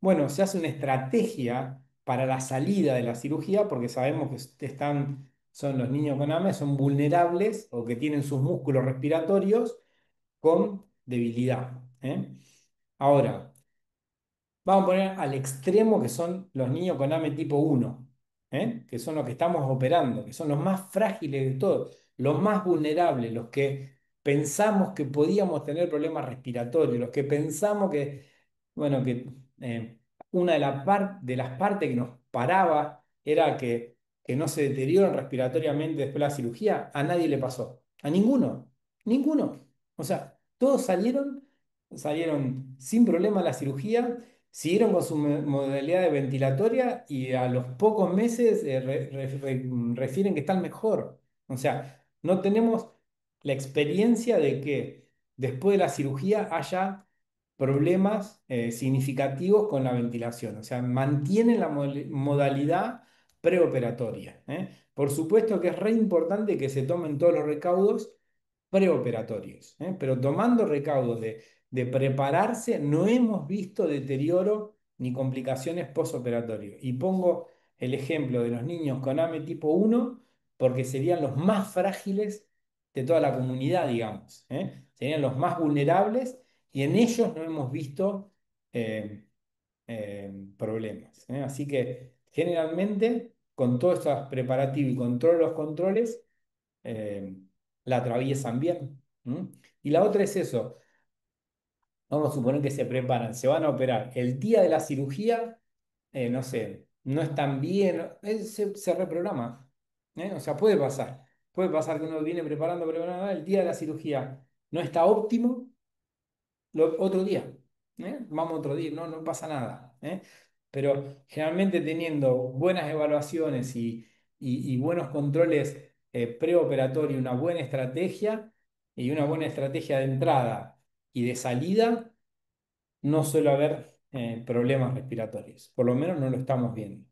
Bueno, se hace una estrategia para la salida de la cirugía porque sabemos que son los niños con AME, son vulnerables o que tienen sus músculos respiratorios con debilidad. Ahora, vamos a poner al extremo que son los niños con AME tipo 1, que son los que estamos operando, que son los más frágiles de todos, los más vulnerables, los que pensamos que podíamos tener problemas respiratorios, los que pensamos que, bueno, que una de las partes que nos paraba era que no se deterioran respiratoriamente después de la cirugía. A nadie le pasó, a ninguno, ninguno. O sea, todos salieron sin problema a la cirugía, siguieron con su modalidad de ventilatoria y a los pocos meses refieren que están mejor. O sea, no tenemos la experiencia de que después de la cirugía haya problemas significativos con la ventilación. O sea, mantienen la modalidad preoperatoria. Por supuesto que es re importante que se tomen todos los recaudos preoperatorios, pero tomando recaudos de prepararse, no hemos visto deterioro ni complicaciones postoperatorios. Y pongo el ejemplo de los niños con AME tipo 1 porque serían los más frágiles de toda la comunidad, digamos. Serían los más vulnerables y en ellos no hemos visto eh, problemas. Así que generalmente con todos estos preparativos y con todos los controles, eh, la atraviesan bien. Y la otra es eso. Vamos a suponer que se preparan, se van a operar. El día de la cirugía, no sé, no están bien, se reprograma. O sea, puede pasar. Puede pasar que uno viene preparando, el día de la cirugía no está óptimo, otro día. Vamos otro día, no pasa nada. Pero generalmente teniendo buenas evaluaciones y buenos controles preoperatorios, y una buena estrategia de entrada y de salida, no suele haber problemas respiratorios. Por lo menos no lo estamos viendo.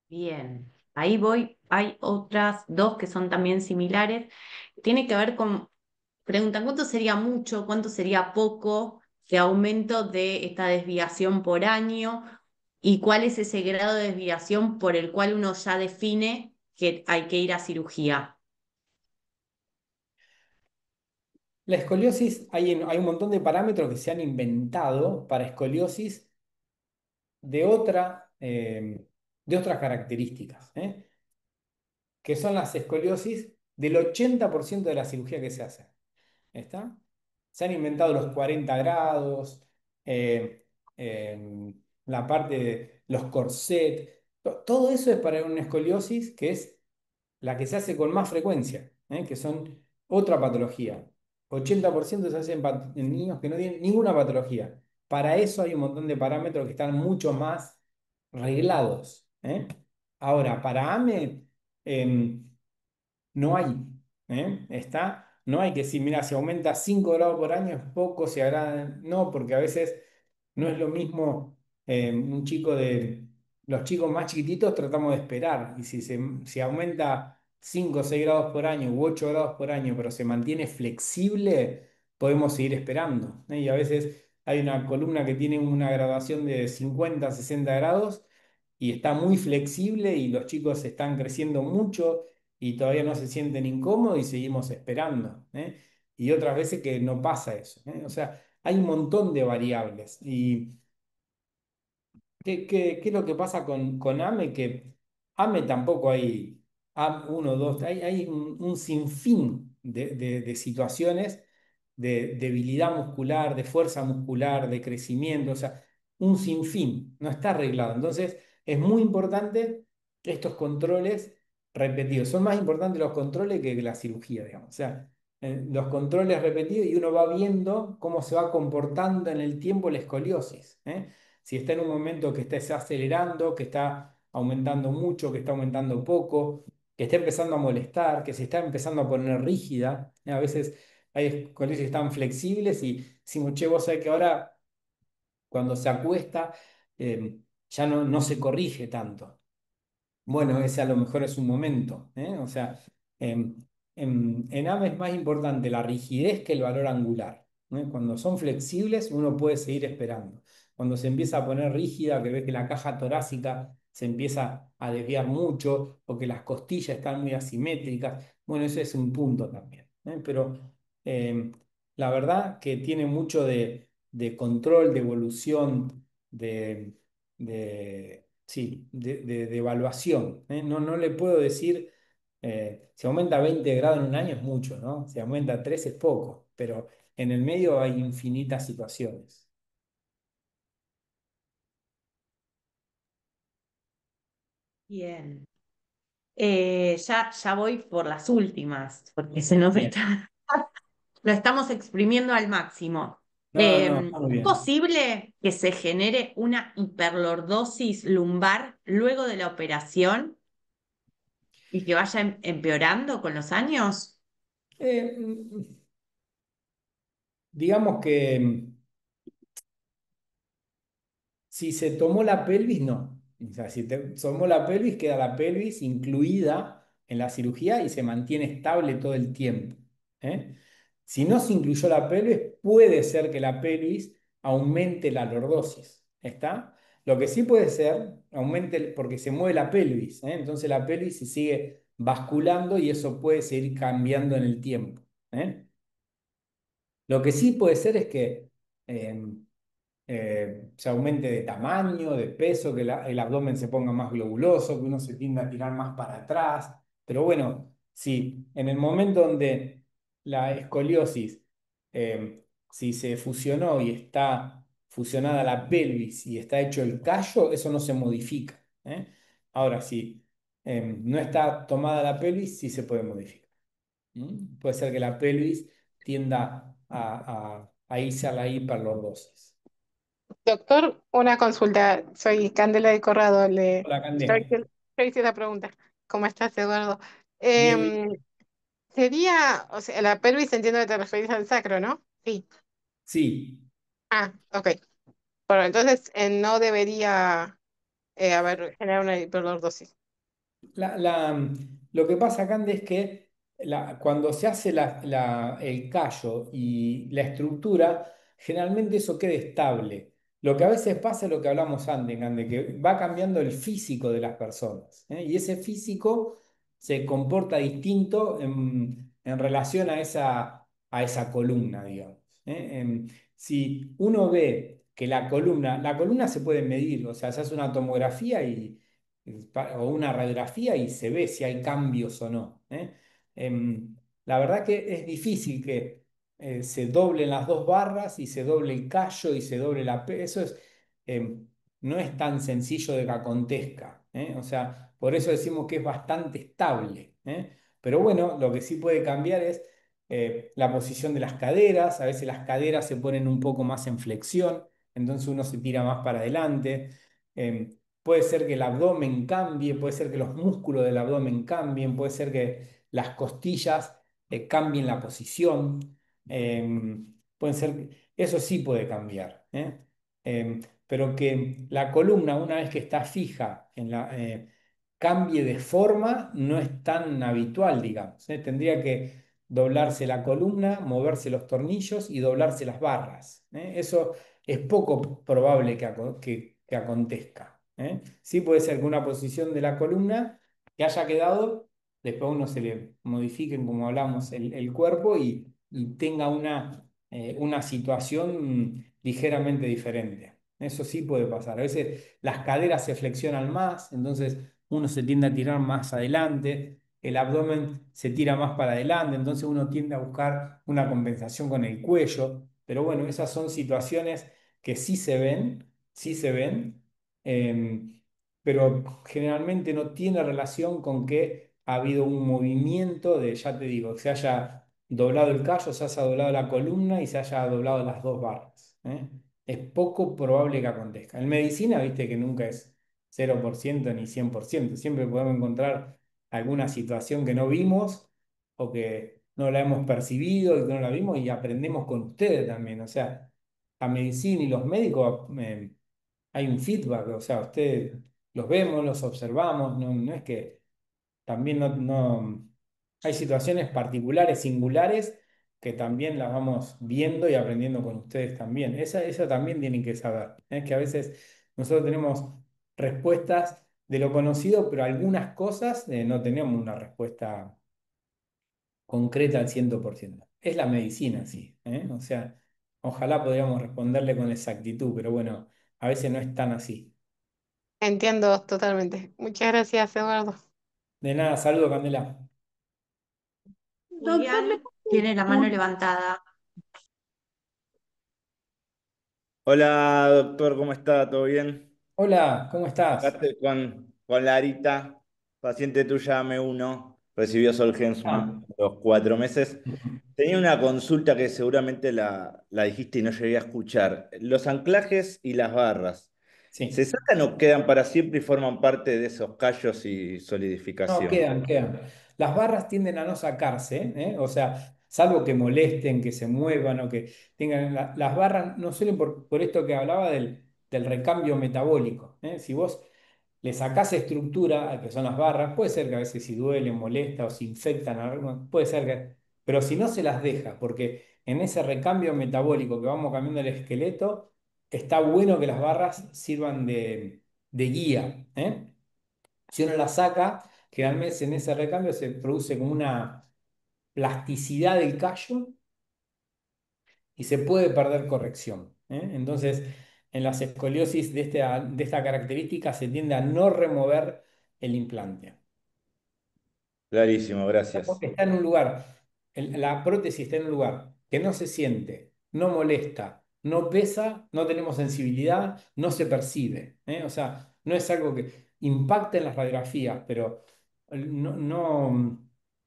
Bien, ahí voy. Hay otras dos que son también similares. Tiene que ver con, preguntan, ¿cuánto sería mucho? ¿Cuánto sería poco de aumento de esta desviación por año? ¿Y cuál es ese grado de desviación por el cual uno ya define que hay que ir a cirugía? La escoliosis, hay un montón de parámetros que se han inventado para escoliosis de, de otras características, que son las escoliosis del 80% de la cirugía que se hace. ¿Está? Se han inventado los 40 grados, eh, la parte de los corsets, todo eso es para una escoliosis que es la que se hace con más frecuencia, que son otra patología. 80% se hace en niños que no tienen ninguna patología. Para eso hay un montón de parámetros que están mucho más reglados. Ahora, para AME, em, no hay. No hay que decir, mira, si aumenta 5 grados por año es poco, si agrada. No, porque a veces no es lo mismo un chico de. Los chicos más chiquititos tratamos de esperar. Y si aumenta 5 o 6 grados por año u 8 grados por año, pero se mantiene flexible, podemos seguir esperando. Y a veces hay una columna que tiene una graduación de 50 60 grados y está muy flexible y los chicos están creciendo mucho y todavía no se sienten incómodos y seguimos esperando. Y otras veces que no pasa eso. O sea, hay un montón de variables. ¿Y qué es lo que pasa con AME? Que AME tampoco hay uno, dos, hay un sinfín de situaciones de debilidad muscular, de fuerza muscular, de crecimiento, o sea, un sinfín, no está arreglado. Entonces, es muy importante estos controles repetidos. Son más importantes los controles que la cirugía, digamos. O sea, los controles repetidos y uno va viendo cómo se va comportando en el tiempo la escoliosis. Si está en un momento que está acelerando, que está aumentando mucho, que está aumentando poco, que está empezando a molestar, que se está empezando a poner rígida. A veces hay escoliosis que están flexibles y decimos, che, vos sabés que ahora cuando se acuesta ya no se corrige tanto. Bueno, ese a lo mejor es un momento, ¿eh? O sea, en AME es más importante la rigidez que el valor angular, ¿eh? Cuando son flexibles, uno puede seguir esperando. Cuando se empieza a poner rígida, que ve que la caja torácica se empieza a desviar mucho o que las costillas están muy asimétricas, bueno, ese es un punto también, ¿eh? Pero eh, la verdad que tiene mucho de control, de evolución, sí, de evaluación, ¿eh? No le puedo decir, si aumenta 20 grados en un año es mucho, ¿no? Si aumenta 3 es poco, pero en el medio hay infinitas situaciones. Bien. Ya voy por las últimas, porque se nos Bien. está, lo estamos exprimiendo al máximo. No, está muy ¿Es bien. posible que se genere una hiperlordosis lumbar luego de la operación y que vaya empeorando con los años? Digamos que si se tomó la pelvis, no. O sea, si te tomó la pelvis, queda la pelvis incluida en la cirugía y se mantiene estable todo el tiempo. ¿Eh? Si no se incluyó la pelvis, puede ser que la pelvis aumente la lordosis. ¿Está? Lo que sí puede ser, aumente porque se mueve la pelvis. ¿Eh? Entonces la pelvis se sigue basculando y eso puede seguir cambiando en el tiempo. ¿Eh? Lo que sí puede ser es que se aumente de tamaño, de peso, que el abdomen se ponga más globuloso, que uno se tienda a tirar más para atrás. Pero bueno, si en el momento donde la escoliosis, si se fusionó y está fusionada la pelvis y está hecho el callo, eso no se modifica. ¿Eh? Ahora, si no está tomada la pelvis, sí se puede modificar. Puede ser que la pelvis tienda a irse a la hiperlordosis. Doctor, una consulta. Soy Candela de Corrado. Hola, Yo Candé. hice la pregunta. ¿Cómo estás, Eduardo? Bien, bien. Em, Sería, o sea, la pelvis entiendo que te referís al sacro, ¿no? Sí. Sí, Ah, ok. Bueno, entonces no debería generar una hiperlordosis. La- la- lo que pasa, Cande, es que cuando se hace el callo y la estructura, generalmente eso queda estable. Lo que a veces pasa es lo que hablamos antes, Cande, que va cambiando el físico de las personas, ¿eh? Y ese físico se comporta distinto en relación a esa columna, digamos, ¿eh? Si uno ve que la columna se puede medir, o sea, se hace una tomografía o una radiografía y se ve si hay cambios o no, ¿eh? La verdad que es difícil que se doblen las dos barras y se doble el callo y se doble eso em, no es tan sencillo de que acontezca, ¿eh? O sea, por eso decimos que es bastante estable, ¿eh? Pero bueno, lo que sí puede cambiar es la posición de las caderas. A veces las caderas se ponen un poco más en flexión, entonces uno se tira más para adelante. Puede ser que el abdomen cambie, puede ser que los músculos del abdomen cambien, puede ser que las costillas cambien la posición. Pueden ser, eso sí puede cambiar, ¿eh? Pero que la columna, una vez que está fija cambie de forma, no es tan habitual, digamos, ¿eh? Tendría que doblarse la columna, moverse los tornillos y doblarse las barras, ¿eh? Eso es poco probable que acontezca, ¿eh? Sí puede ser que una posición de la columna que haya quedado, después uno se le modifique, como hablamos, el cuerpo y tenga una situación ligeramente diferente. Eso sí puede pasar. A veces las caderas se flexionan más, entonces uno se tiende a tirar más adelante, el abdomen se tira más para adelante, entonces uno tiende a buscar una compensación con el cuello. Pero bueno, esas son situaciones que sí se ven, em, pero generalmente no tiene relación con que ha habido un movimiento de, ya te digo, que se haya doblado el callo, se haya doblado la columna y se haya doblado las dos barras, ¿eh? Es poco probable que acontezca. En medicina, viste que nunca es 0% ni 100%. Siempre podemos encontrar alguna situación que no vimos o que no la hemos percibido y que no la vimos y aprendemos con ustedes también. O sea, la medicina y los médicos, hay un feedback, o sea, ustedes los vemos, los observamos, no es que también hay situaciones particulares, singulares, que también las vamos viendo y aprendiendo con ustedes también. Esa también tienen que saber. Es que a veces nosotros tenemos respuestas de lo conocido, pero algunas cosas no tenemos una respuesta concreta al 100%. Es la medicina, sí. O sea, ojalá podríamos responderle con exactitud, pero bueno, a veces no es tan así. Entiendo totalmente. Muchas gracias, Eduardo. De nada, saludo, Candela. Doctor, ¿le Julián puedo tiene la mano preguntar? levantada. Hola, doctor, ¿cómo está? ¿Todo bien? Hola, ¿cómo estás? Hablaste con Larita, paciente tuya M1, recibió Zolgensma Ah, a los 4 meses. Tenía una consulta que seguramente la dijiste y no llegué a escuchar. Los anclajes y las barras, ¿se sí. sacan o quedan para siempre y forman parte de esos callos y No, solidificación? quedan. Las barras tienden a no sacarse, ¿eh? O sea, salvo que molesten, que se muevan o que tengan. Las barras no suelen, por esto que hablaba del recambio metabólico, ¿eh? Si vos le sacás estructura a que son las barras, puede ser que a veces si duelen, molesta o se infectan, puede ser que. Pero si no se las deja, porque en ese recambio metabólico que vamos cambiando el esqueleto, está bueno que las barras sirvan de guía, ¿eh? Si uno la saca, generalmente en ese recambio se produce como una plasticidad del callo y se puede perder corrección, ¿eh? Entonces, en las escoliosis de esta característica se tiende a no remover el implante. Clarísimo, gracias. Porque está en un lugar, la prótesis está en un lugar que no se siente, no molesta, no pesa, no tenemos sensibilidad, no se percibe, ¿eh? O sea, no es algo que impacta en las radiografías, pero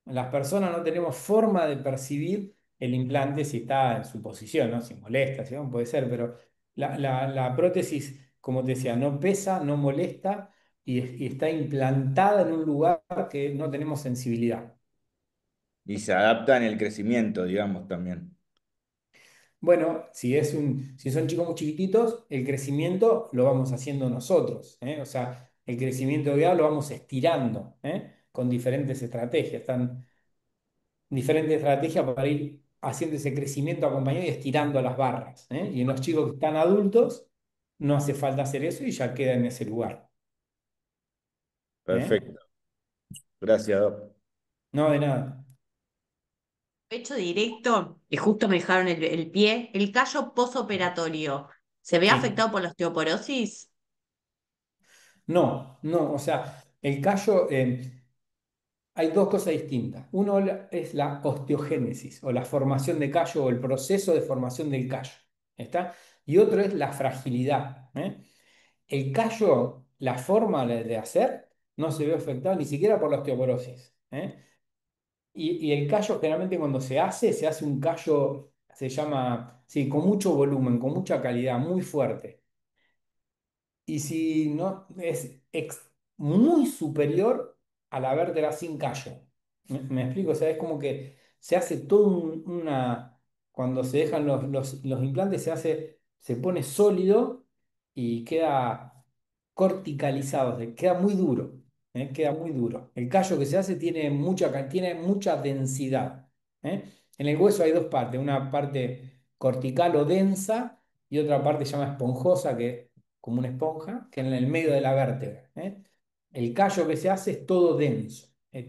las personas no tenemos forma de percibir el implante si está en su posición, ¿no? Si molesta, si no, puede ser, pero la prótesis, como te decía, no pesa, no molesta y está implantada en un lugar que no tenemos sensibilidad. Y se adapta en el crecimiento, digamos, también. Bueno, si son chicos muy chiquititos, el crecimiento lo vamos haciendo nosotros, ¿eh? O sea, el crecimiento de lo vamos estirando, ¿eh? Con diferentes estrategias. Están diferentes estrategias para ir haciendo ese crecimiento acompañado y estirando las barras, ¿eh? Y en los chicos que están adultos, no hace falta hacer eso y ya queda en ese lugar, ¿eh? Perfecto. Gracias, doc. No, de nada. Pecho directo, que justo me dejaron el pie, el callo posoperatorio. ¿Se ve Sí. afectado por la osteoporosis? No, o sea, el callo. Hay dos cosas distintas. Uno es la osteogénesis o la formación de callo o el proceso de formación del callo. ¿Está? Y otro es la fragilidad, ¿eh? El callo, la forma de hacer, no se ve afectado ni siquiera por la osteoporosis, ¿eh? Y el callo generalmente cuando se hace un callo, se llama, sí, con mucho volumen, con mucha calidad, muy fuerte. Y si no, es muy superior a la vértebra sin callo. ¿Me explico? O sea, es como que se hace todo cuando se dejan los implantes, se pone sólido y queda corticalizado, queda muy duro, queda muy duro. El callo que se hace tiene mucha densidad, ¿eh? En el hueso hay dos partes, una parte cortical o densa y otra parte se llama esponjosa, que como una esponja, que en el medio de la vértebra, ¿eh? El callo que se hace es todo denso, es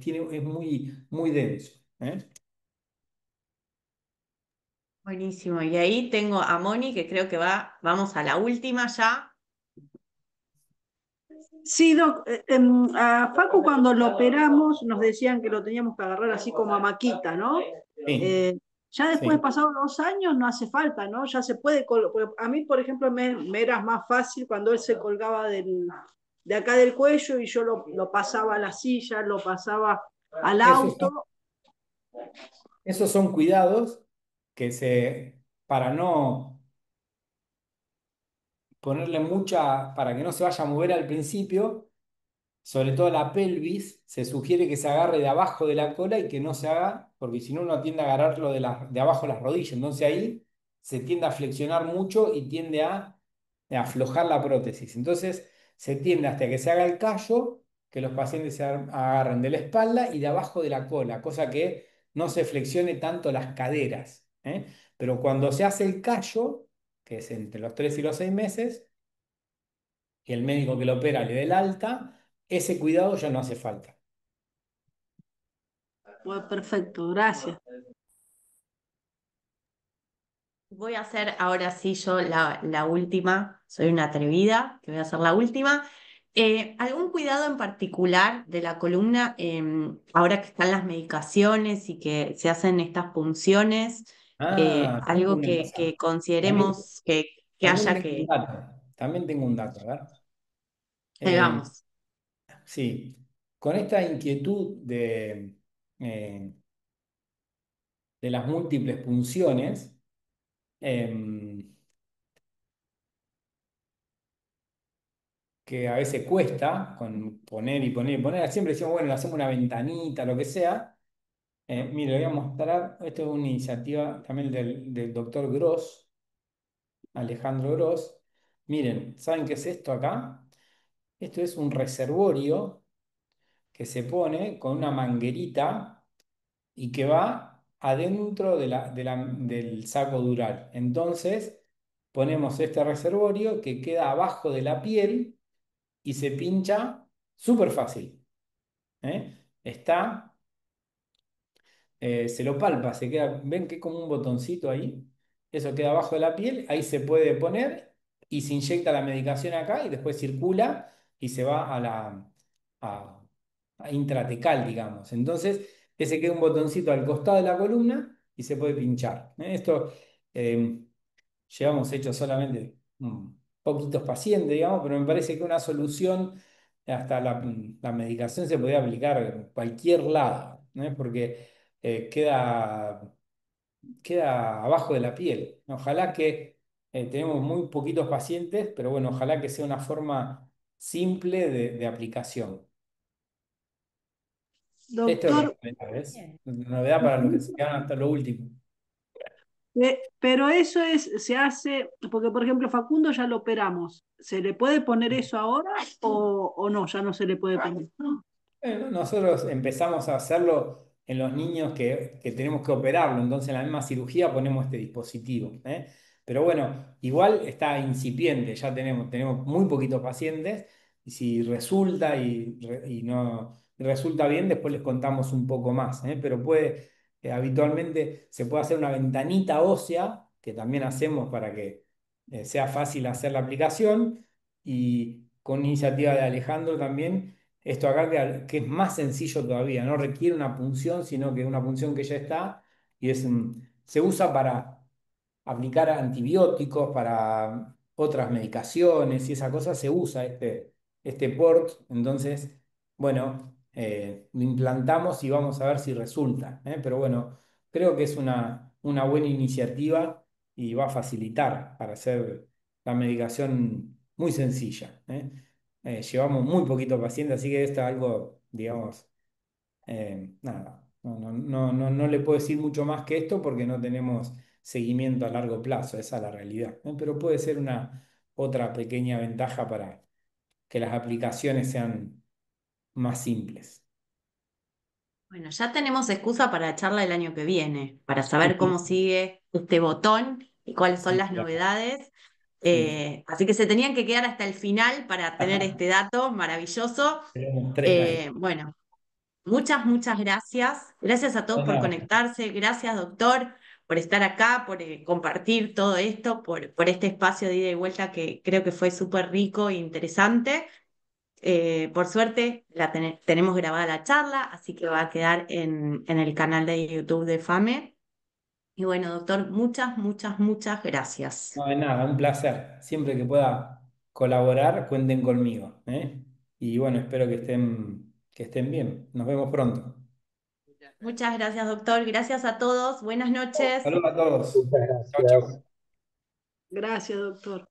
muy denso, ¿eh? Buenísimo. Y ahí tengo a Moni, que creo que vamos a la última ya. Sí, Doc, a Facu cuando lo operamos nos decían que lo teníamos que agarrar así como a maquita, ¿no? Sí, Eh, ya después, sí. pasados 2 años, no hace falta, ¿no? Ya se puede, porque a mí, por ejemplo, me era más fácil cuando él se colgaba de acá del cuello y yo lo pasaba a la silla, lo pasaba al Esos son, auto. esos son cuidados para no ponerle mucha, para que no se vaya a mover al principio, sobre todo la pelvis, se sugiere que se agarre de abajo de la cola y que no se haga, porque si no uno tiende a agarrarlo de abajo de las rodillas, entonces ahí se tiende a flexionar mucho y tiende a aflojar la prótesis. Entonces se tiende hasta que se haga el callo, que los pacientes se agarren de la espalda y de abajo de la cola, cosa que no se flexione tanto las caderas, ¿eh? Pero cuando se hace el callo, que es entre los 3 y los 6 meses, y el médico que lo opera le dé el alta, ese cuidado ya no hace falta. Bueno, perfecto, gracias. Voy a hacer ahora sí yo la última, soy una atrevida, que voy a hacer la última. ¿Algún cuidado en particular de la columna ahora que están las medicaciones y que se hacen estas punciones? Tengo Algo una que cosa. También, consideremos que también haya tengo un que... dato. También tengo un dato, a ver. Eh, Vamos. sí, con esta inquietud eh, de las múltiples punciones, em, que a veces cuesta con poner y poner y poner, siempre decimos, bueno, le hacemos una ventanita, lo que sea. Mire, le voy a mostrar, esto es una iniciativa también del doctor Gross, Alejandro Gross. Miren, ¿saben qué es esto acá? Esto es un reservorio que se pone con una manguerita y que va adentro del saco dural. Entonces, ponemos este reservorio que queda abajo de la piel y se pincha súper fácil. Está se lo palpa, se queda, ven que es como un botoncito ahí, eso queda abajo de la piel, ahí se puede poner y se inyecta la medicación acá y después circula y se va a, a intratecal, digamos. Entonces, ese queda un botoncito al costado de la columna y se puede pinchar. Esto eh, llevamos hecho solamente poquitos pacientes, digamos, pero me parece que una solución, hasta la medicación se podría aplicar en cualquier lado, ¿no? Porque queda abajo de la piel. Ojalá que tenemos muy poquitos pacientes, pero bueno, ojalá que sea una forma simple de aplicación. Esto es Doctor, novedad, ¿ves? Novedad para los que se quedan hasta lo último. pero eso se hace, porque por ejemplo Facundo ya lo operamos. ¿Se le puede poner eso ahora o no? Ya no se le puede poner. Nosotros empezamos a hacerlo en los niños que tenemos que operarlo, entonces en la misma cirugía ponemos este dispositivo, ¿eh? Pero bueno, igual está incipiente, ya tenemos muy poquitos pacientes, y si resulta y no resulta bien, después les contamos un poco más, ¿eh? Pero habitualmente se puede hacer una ventanita ósea, que también hacemos para que sea fácil hacer la aplicación, y con iniciativa de Alejandro también esto acá que es más sencillo todavía, no requiere una punción, sino que una punción que ya está y se usa para aplicar antibióticos, para otras medicaciones y esa cosa, se usa este port. Entonces, bueno, lo implantamos y vamos a ver si resulta, ¿eh? Pero bueno, creo que es una buena iniciativa y va a facilitar para hacer la medicación muy sencilla, ¿eh? Llevamos muy poquitos pacientes, así que esto es algo, digamos, nada, no le puedo decir mucho más que esto porque no tenemos seguimiento a largo plazo, esa es la realidad, ¿eh? Pero puede ser una otra pequeña ventaja para que las aplicaciones sean más simples. Bueno, ya tenemos excusa para charla el año que viene, para saber cómo Sí, sigue este botón y cuáles son sí, las novedades. sí. Así que se tenían que quedar hasta el final para tener este dato maravilloso. Tenemos 3 meses. Bueno, muchas gracias. Gracias a todos Pues por nada, conectarse. Gracias, doctor, por estar acá, por compartir todo esto, por este espacio de ida y vuelta que creo que fue súper rico e interesante. Por suerte tenemos grabada la charla, así que va a quedar en el canal de YouTube de FAME. Y bueno, doctor, muchas gracias. no, de nada, un placer. Siempre que pueda colaborar, cuenten conmigo, ¿eh? Y bueno, espero que estén bien. Nos vemos pronto. Muchas gracias, doctor. Gracias a todos. Buenas noches. Saludos a todos. Muchas Chau, gracias. chau. Gracias, doctor.